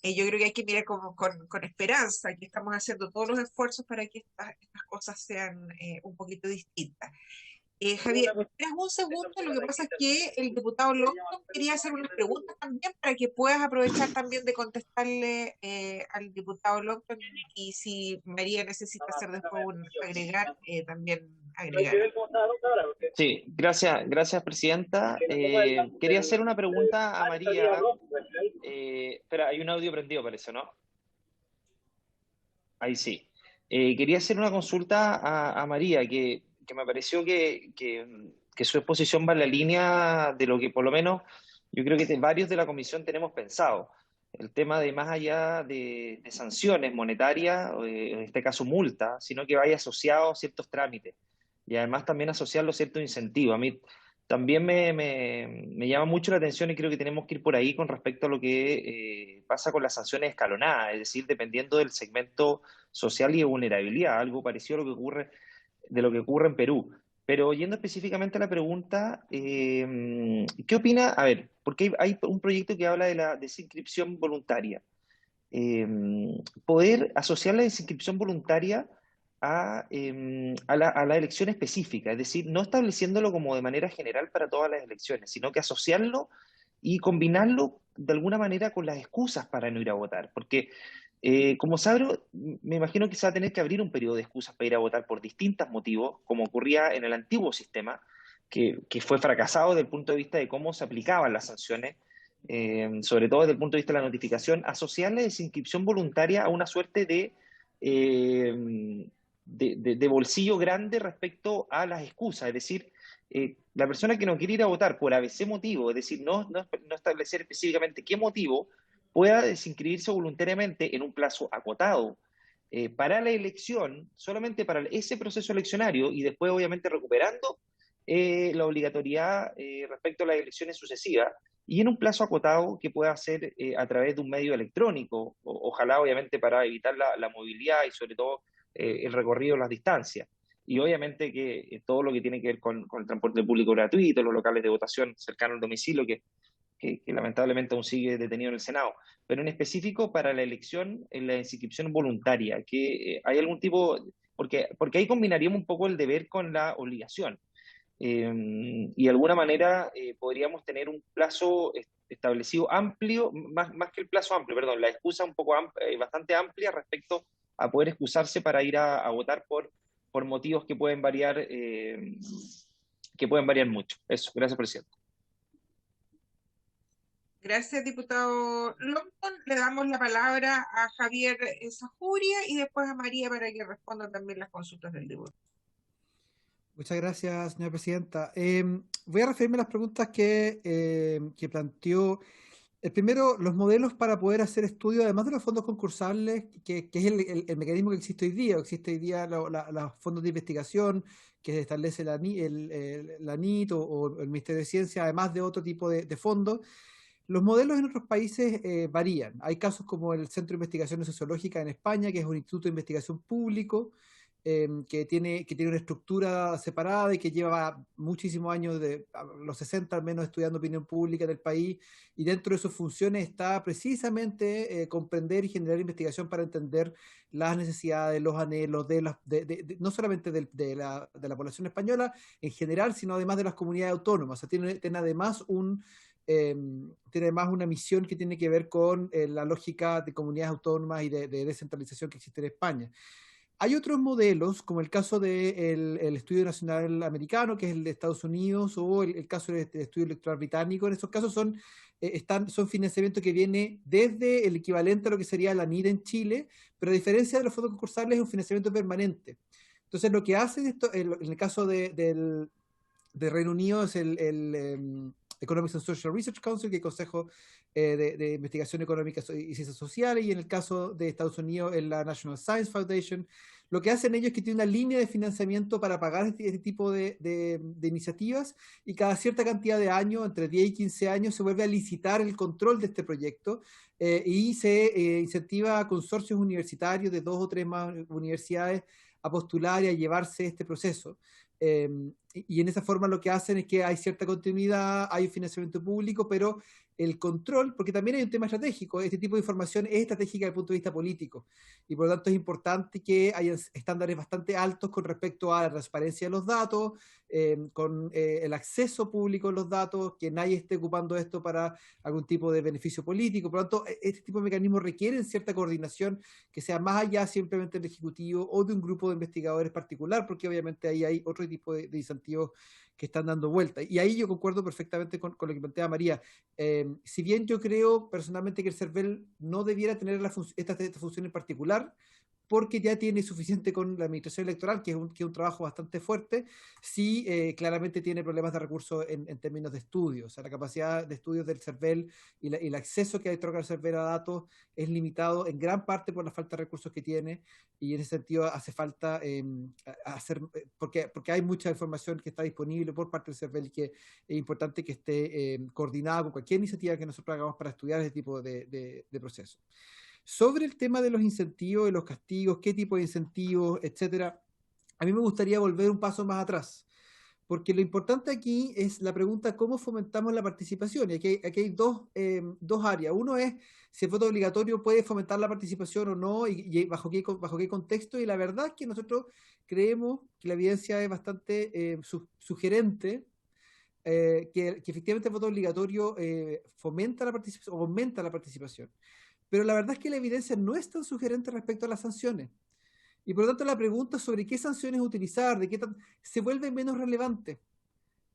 A: yo creo que hay que mirar con esperanza, que estamos haciendo todos los esfuerzos para que estas cosas sean un poquito distintas. Javier, esperas un segundo, lo que pasa es que el diputado Longton quería hacer unas preguntas también para que puedas aprovechar también de contestarle al diputado Longton, y si María necesita hacer después agregar, también agregar.
G: Sí, gracias, Presidenta. Quería hacer una pregunta a María. Espera, hay un audio prendido, parece, ¿no? Ahí sí. Quería hacer una consulta a María, que me pareció que su exposición va en la línea de lo que por lo menos yo creo que varios de la Comisión tenemos pensado. El tema de más allá de sanciones monetarias, en este caso multa, sino que vaya asociado a ciertos trámites y además también asociarlo a ciertos incentivos. A mí también me llama mucho la atención y creo que tenemos que ir por ahí con respecto a lo que pasa con las sanciones escalonadas, es decir, dependiendo del segmento social y de vulnerabilidad, algo parecido a lo que ocurre en Perú. Pero yendo específicamente a la pregunta, ¿qué opina? A ver, porque hay un proyecto que habla de la desinscripción voluntaria. Poder asociar la desinscripción voluntaria a la elección específica, es decir, no estableciéndolo como de manera general para todas las elecciones, sino que asociarlo y combinarlo de alguna manera con las excusas para no ir a votar. Porque, como sabrá, me imagino que se va a tener que abrir un periodo de excusas para ir a votar por distintos motivos, como ocurría en el antiguo sistema, que fue fracasado desde el punto de vista de cómo se aplicaban las sanciones, sobre todo desde el punto de vista de la notificación, asociar la desinscripción voluntaria a una suerte de bolsillo grande respecto a las excusas, es decir, la persona que no quiere ir a votar por ABC motivo, es decir, no establecer específicamente qué motivo, pueda desinscribirse voluntariamente en un plazo acotado para la elección, solamente para ese proceso eleccionario, y después obviamente recuperando la obligatoriedad respecto a las elecciones sucesivas, y en un plazo acotado que pueda hacer a través de un medio electrónico, ojalá obviamente para evitar la movilidad y sobre todo el recorrido, las distancias. Y obviamente que todo lo que tiene que ver con el transporte público gratuito, los locales de votación cercanos al domicilio, que lamentablemente aún sigue detenido en el Senado. Pero en específico para la elección, en la inscripción voluntaria, que hay algún tipo, porque ahí combinaríamos un poco el deber con la obligación. Y de alguna manera podríamos tener un plazo establecido amplio, más que el plazo amplio, perdón, la excusa un poco bastante amplia respecto a poder excusarse para ir a votar por motivos que pueden variar mucho. Eso, gracias, Presidente.
A: Gracias, diputado Longton. Le damos la palabra a Javier Sajuria y después a María para que responda también las consultas del diputado.
D: Muchas gracias, señora presidenta. Voy a referirme a las preguntas que planteó. Primero, los modelos para poder hacer estudios, además de los fondos concursables, que es el mecanismo que existe hoy día. Existe hoy día los fondos de investigación que establece la NIT o el Ministerio de Ciencia, además de otro tipo de fondos. Los modelos en otros países varían. Hay casos como el Centro de Investigaciones Sociológicas en España, que es un instituto de investigación público, que tiene una estructura separada y que lleva muchísimos años, de los 60 al menos, estudiando opinión pública en el país, y dentro de sus funciones está precisamente comprender y generar investigación para entender las necesidades, los anhelos no solamente de la población española en general, sino además de las comunidades autónomas. O sea, tiene además un tiene además una misión que tiene que ver con la lógica de comunidades autónomas y de descentralización que existe en España. Hay otros modelos, como el caso del Estudio Nacional Americano, que es el de Estados Unidos, o el caso del Estudio Electoral Británico. En esos casos son financiamiento que viene desde el equivalente a lo que sería la NID en Chile, pero a diferencia de los fondos concursables es un financiamiento permanente. Entonces, lo que hace esto, en el caso de Reino Unido, es el Economics and Social Research Council, que es el Consejo de Investigación Económica y Ciencias Sociales, y en el caso de Estados Unidos, en la National Science Foundation. Lo que hacen ellos es que tienen una línea de financiamiento para pagar este tipo de iniciativas, y cada cierta cantidad de años, entre 10 y 15 años, se vuelve a licitar el control de este proyecto, y se incentiva a consorcios universitarios de 2 o 3 más universidades a postular y a llevarse este proceso. Y en esa forma lo que hacen es que hay cierta continuidad, hay financiamiento público, pero el control, porque también hay un tema estratégico, este tipo de información es estratégica desde el punto de vista político, y por lo tanto es importante que haya estándares bastante altos con respecto a la transparencia de los datos, con el acceso público a los datos, que nadie esté ocupando esto para algún tipo de beneficio político. Por lo tanto, este tipo de mecanismos requieren cierta coordinación que sea más allá simplemente del Ejecutivo o de un grupo de investigadores particular, porque obviamente ahí hay otro tipo de incentivos que están dando vuelta. Y ahí yo concuerdo perfectamente con lo que plantea María. Si bien yo creo personalmente que el CERVEL no debiera tener esta función en particular, porque ya tiene suficiente con la administración electoral, que es un trabajo bastante fuerte, sí claramente tiene problemas de recursos en términos de estudios. O sea, la capacidad de estudios del CERVEL y el acceso que hay que el CERVEL a datos es limitado en gran parte por la falta de recursos que tiene, y en ese sentido hace falta porque hay mucha información que está disponible por parte del CERVEL, y que es importante que esté coordinada con cualquier iniciativa que nosotros hagamos para estudiar este tipo de procesos. Sobre el tema de los incentivos, de los castigos, qué tipo de incentivos, etcétera, a mí me gustaría volver un paso más atrás, porque lo importante aquí es la pregunta cómo fomentamos la participación. Y aquí hay dos áreas. Uno es si el voto obligatorio puede fomentar la participación o no, y bajo qué contexto. Y la verdad es que nosotros creemos que la evidencia es bastante sugerente, que efectivamente el voto obligatorio fomenta la participación o aumenta la participación. Pero la verdad es que la evidencia no es tan sugerente respecto a las sanciones. Y por lo tanto la pregunta sobre qué sanciones utilizar, se vuelve menos relevante.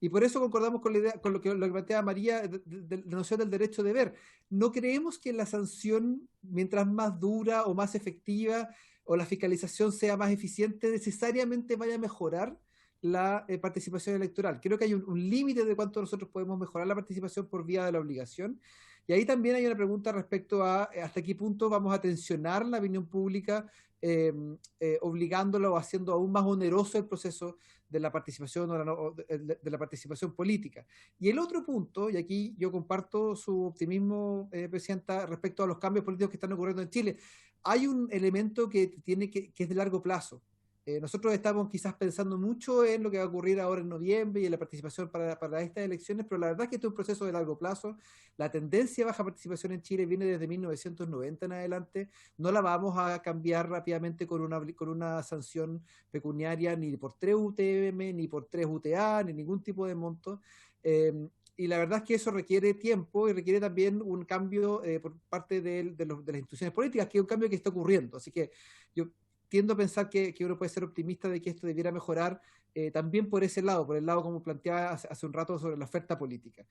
D: Y por eso concordamos con la idea, con lo que plantea María, de la noción del derecho de ver. No creemos que la sanción, mientras más dura o más efectiva, o la fiscalización sea más eficiente, necesariamente vaya a mejorar la participación electoral. Creo que hay un límite de cuánto nosotros podemos mejorar la participación por vía de la obligación. Y ahí también hay una pregunta respecto a hasta qué punto vamos a tensionar la opinión pública, obligándolo o haciendo aún más oneroso el proceso de la participación de la participación política. Y el otro punto, y aquí yo comparto su optimismo, Presidenta, respecto a los cambios políticos que están ocurriendo en Chile, hay un elemento que es de largo plazo. Nosotros estamos quizás pensando mucho en lo que va a ocurrir ahora en noviembre y en la participación para estas elecciones, pero la verdad es que este es un proceso de largo plazo. La tendencia a baja participación en Chile viene desde 1990 en adelante. No la vamos a cambiar rápidamente con una sanción pecuniaria, ni por 3 UTM, ni por 3 UTA, ni ningún tipo de monto. Y la verdad es que eso requiere tiempo y requiere también un cambio por parte de las instituciones políticas, que es un cambio que está ocurriendo. Así que yo tiendo a pensar que uno puede ser optimista de que esto debiera mejorar también por ese lado, por el lado como planteaba hace un rato sobre la oferta política.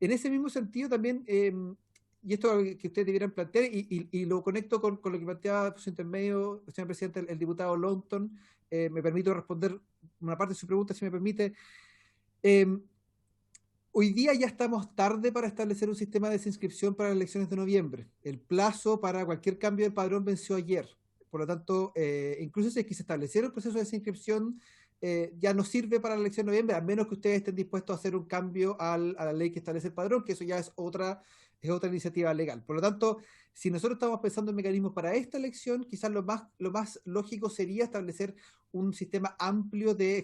D: En ese mismo sentido también, y esto es algo que ustedes debieran plantear, y lo conecto con lo que planteaba su intermedio, señor presidente, el diputado Longton. Me permito responder una parte de su pregunta, si me permite. Hoy día ya estamos tarde para establecer un sistema de desinscripción para las elecciones de noviembre. El plazo para cualquier cambio de padrón venció ayer. Por lo tanto, incluso si es que se estableciera el proceso de desinscripción, ya no sirve para la elección de noviembre, a menos que ustedes estén dispuestos a hacer un cambio a la ley que establece el padrón, que eso ya es otra iniciativa legal. Por lo tanto, si nosotros estamos pensando en mecanismos para esta elección, quizás lo más lógico sería establecer un sistema amplio de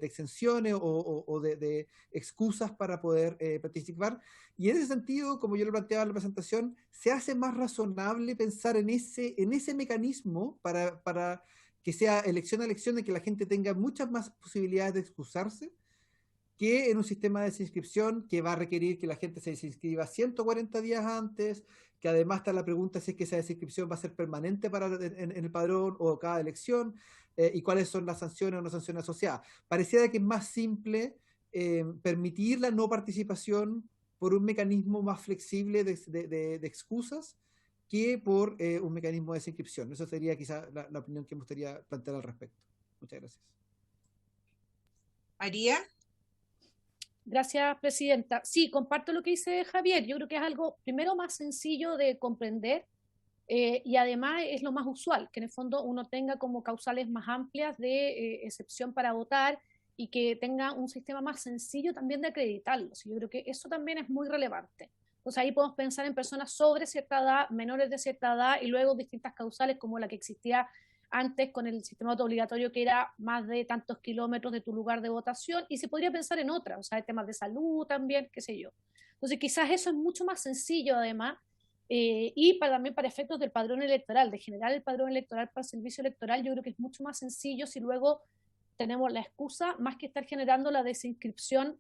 D: exenciones o de excusas para poder participar. Y en ese sentido, como yo lo planteaba en la presentación, se hace más razonable pensar en ese mecanismo para que sea elección a elección, de que la gente tenga muchas más posibilidades de excusarse, que en un sistema de desinscripción que va a requerir que la gente se desinscriba 140 días antes, que además está la pregunta si es que esa desinscripción va a ser permanente en el padrón o cada elección, y cuáles son las sanciones o no sanciones asociadas. Pareciera que es más simple permitir la no participación por un mecanismo más flexible de excusas que por un mecanismo de desinscripción. Esa sería quizá la opinión que me gustaría plantear al respecto. Muchas gracias.
A: María.
C: Gracias, presidenta. Sí, comparto lo que dice Javier. Yo creo que es algo, primero, más sencillo de comprender y además es lo más usual, que en el fondo uno tenga como causales más amplias de excepción para votar y que tenga un sistema más sencillo también de acreditarlos. Yo creo que eso también es muy relevante. Entonces ahí podemos pensar en personas sobre cierta edad, menores de cierta edad y luego distintas causales como la que existía antes con el sistema de voto obligatorio, que era más de tantos kilómetros de tu lugar de votación, y se podría pensar en otras, o sea, hay temas de salud también, qué sé yo. Entonces quizás eso es mucho más sencillo además, y también para efectos del padrón electoral, de generar el padrón electoral para el servicio electoral, yo creo que es mucho más sencillo si luego tenemos la excusa, más que estar generando la desinscripción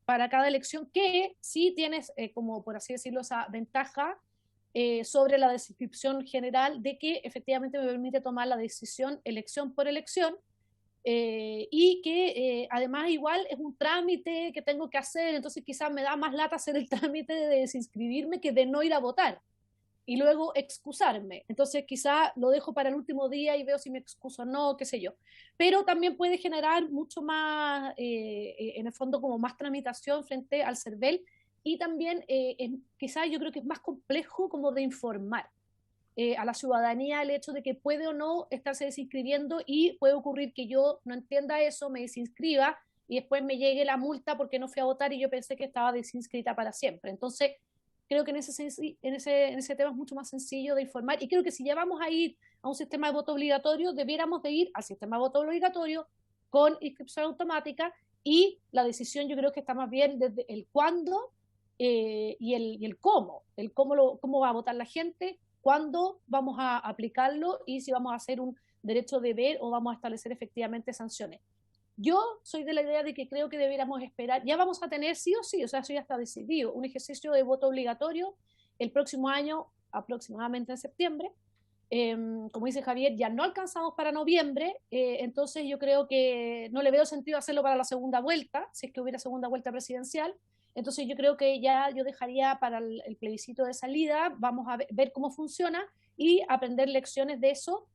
C: para cada elección, que sí tienes, como por así decirlo, esa ventaja sobre la desinscripción general de que efectivamente me permite tomar la decisión elección por elección y que además igual es un trámite que tengo que hacer, entonces quizás me da más lata hacer el trámite de desinscribirme que de no ir a votar y luego excusarme. Entonces quizá lo dejo para el último día y veo si me excuso o no, qué sé yo. Pero también puede generar mucho más, en el fondo, como más tramitación frente al CERVEL y también quizá yo creo que es más complejo como de informar a la ciudadanía el hecho de que puede o no estarse desinscribiendo y puede ocurrir que yo no entienda eso, me desinscriba y después me llegue la multa porque no fui a votar y yo pensé que estaba desinscrita para siempre. Entonces, creo que en ese tema es mucho más sencillo de informar y creo que si ya vamos a ir a un sistema de voto obligatorio, debiéramos de ir al sistema de voto obligatorio con inscripción automática y la decisión yo creo que está más bien desde el cuándo y el cómo va a votar la gente, cuándo vamos a aplicarlo y si vamos a hacer un derecho de ver o vamos a establecer efectivamente sanciones. Yo soy de la idea de que creo que debiéramos esperar, ya vamos a tener sí o sí, o sea, eso ya está decidido, un ejercicio de voto obligatorio el próximo año, aproximadamente en septiembre. Como dice Javier, ya no alcanzamos para noviembre, entonces yo creo que no le veo sentido hacerlo para la segunda vuelta, si es que hubiera segunda vuelta presidencial. Entonces yo creo que ya yo dejaría para el plebiscito de salida, vamos a ver cómo funciona y aprender lecciones de eso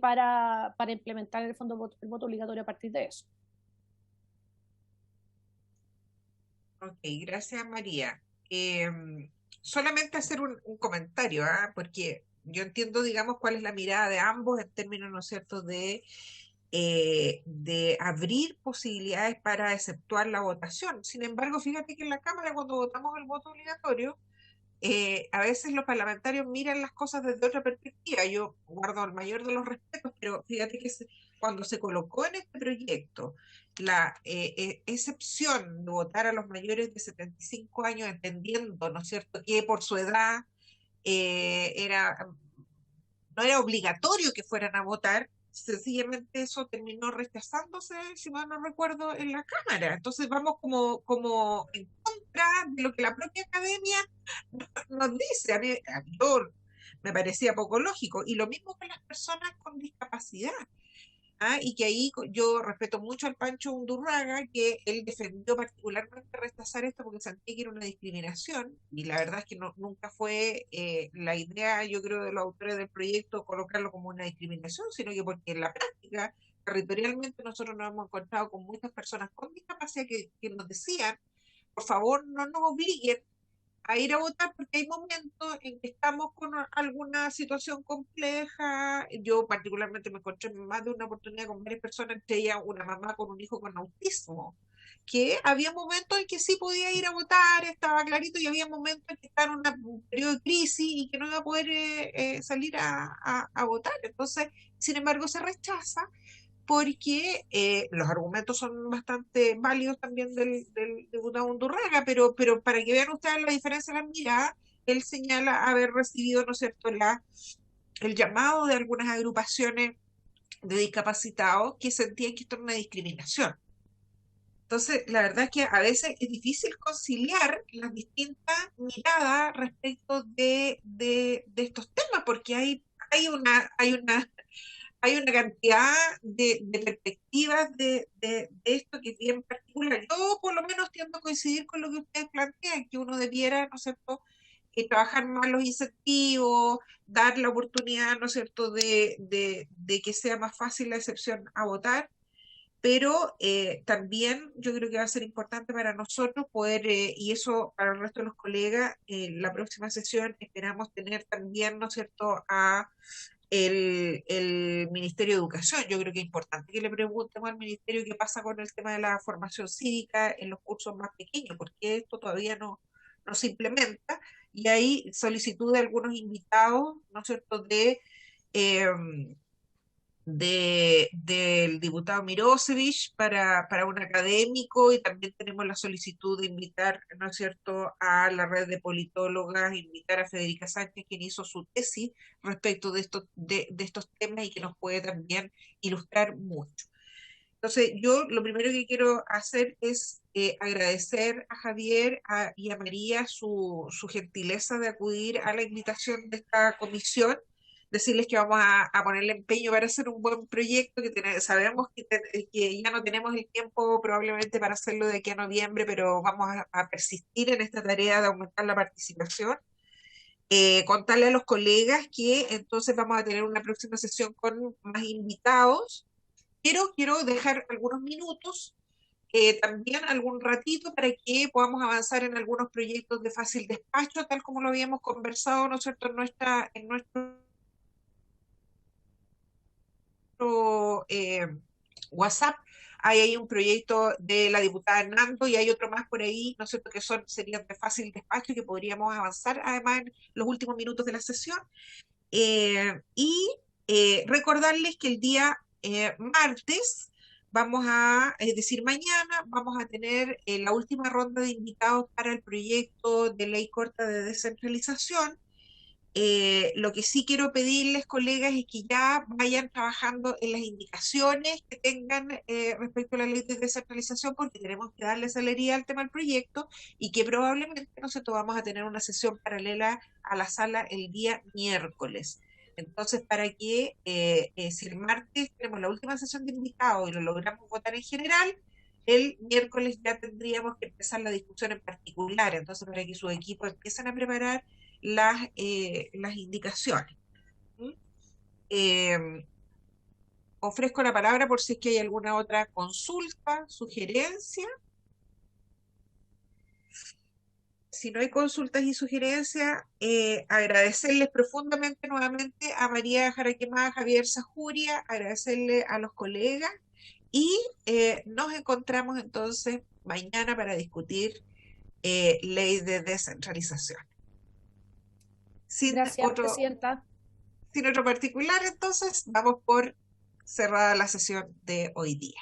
C: para implementar en el fondo el voto obligatorio a partir de eso.
A: Ok, gracias María. Solamente hacer un comentario, porque yo entiendo, digamos, cuál es la mirada de ambos en términos, ¿no es cierto?, de abrir posibilidades para exceptuar la votación. Sin embargo, fíjate que en la Cámara, cuando votamos el voto obligatorio, a veces los parlamentarios miran las cosas desde otra perspectiva. Yo guardo el mayor de los respetos, pero fíjate que cuando se colocó en este proyecto la excepción de votar a los mayores de 75 años, entendiendo, ¿no es cierto?, que por su edad no era obligatorio que fueran a votar, sencillamente eso terminó rechazándose, si mal no recuerdo, en la Cámara. Entonces vamos como en contra de lo que la propia academia nos dice. A mí me parecía poco lógico. Y lo mismo con las personas con discapacidad. Y que ahí yo respeto mucho al Pancho Undurraga, que él defendió particularmente rechazar esto porque sentía que era una discriminación, y la verdad es que nunca fue la idea, yo creo, de los autores del proyecto colocarlo como una discriminación, sino que porque en la práctica, territorialmente, nosotros nos hemos encontrado con muchas personas con discapacidad que nos decían, por favor, no nos obliguen a ir a votar porque hay momentos en que estamos con alguna situación compleja. Yo particularmente me encontré en más de una oportunidad con varias personas, entre ellas una mamá con un hijo con autismo, que había momentos en que sí podía ir a votar, estaba clarito, y había momentos en que estaba en un periodo de crisis y que no iba a poder salir a votar. Entonces, sin embargo, se rechaza porque los argumentos son bastante válidos también del diputado Undurraga, pero para que vean ustedes la diferencia de la mirada, él señala haber recibido, ¿no es cierto?, el llamado de algunas agrupaciones de discapacitados que sentían que esto era una discriminación. Entonces, la verdad es que a veces es difícil conciliar las distintas miradas respecto de estos temas, porque hay una cantidad de perspectivas de esto que es bien particular. Yo por lo menos tiendo a coincidir con lo que ustedes plantean, que uno debiera, ¿no es cierto?, trabajar más los incentivos, dar la oportunidad, ¿no es cierto?, de que sea más fácil la excepción a votar, pero también yo creo que va a ser importante para nosotros poder, y eso para el resto de los colegas, la próxima sesión esperamos tener también, ¿no es cierto?, a el Ministerio de Educación. Yo creo que es importante que le preguntemos al Ministerio qué pasa con el tema de la formación cívica en los cursos más pequeños, porque esto todavía no se implementa, y hay solicitud de algunos invitados, ¿no es cierto?, eh, del diputado Mirosevich para un académico, y también tenemos la solicitud de invitar, ¿no es cierto?, a la red de politólogas, invitar a Federica Sánchez, quien hizo su tesis respecto de estos temas y que nos puede también ilustrar mucho. Entonces, yo lo primero que quiero hacer es agradecer a Javier y a María su gentileza de acudir a la invitación de esta comisión, decirles que vamos a ponerle empeño para hacer un buen proyecto, que sabemos que ya no tenemos el tiempo probablemente para hacerlo de aquí a noviembre, pero vamos a persistir en esta tarea de aumentar la participación. Contarle a los colegas que entonces vamos a tener una próxima sesión con más invitados, pero quiero dejar algunos minutos, también algún ratito, para que podamos avanzar en algunos proyectos de fácil despacho, tal como lo habíamos conversado, ¿no es cierto?, en nuestro WhatsApp. Hay un proyecto de la diputada Nando y hay otro más por ahí, ¿no es cierto?, que serían de fácil despacho y que podríamos avanzar además en los últimos minutos de la sesión. Recordarles que el día martes es decir, mañana, vamos a tener la última ronda de invitados para el proyecto de ley corta de descentralización. Lo que sí quiero pedirles, colegas, es que ya vayan trabajando en las indicaciones que tengan respecto a la ley de descentralización, porque tenemos que darle celeridad al tema del proyecto, y que probablemente nosotros vamos a tener una sesión paralela a la sala el día miércoles. Entonces, para que si el martes tenemos la última sesión de invitados y lo logramos votar en general, el miércoles ya tendríamos que empezar la discusión en particular. Entonces, para que sus equipos empiecen a preparar las indicaciones. ¿Mm? Eh, Ofrezco la palabra por si es que hay alguna otra consulta, sugerencia. Si no hay consultas y sugerencias, agradecerles profundamente nuevamente a María Jaraquemada, Javier Sajuria, agradecerle a los colegas, y nos encontramos entonces mañana para discutir ley de descentralización.
C: Gracias, Presidenta.
A: Sin otro particular, entonces, damos por cerrada la sesión de hoy día.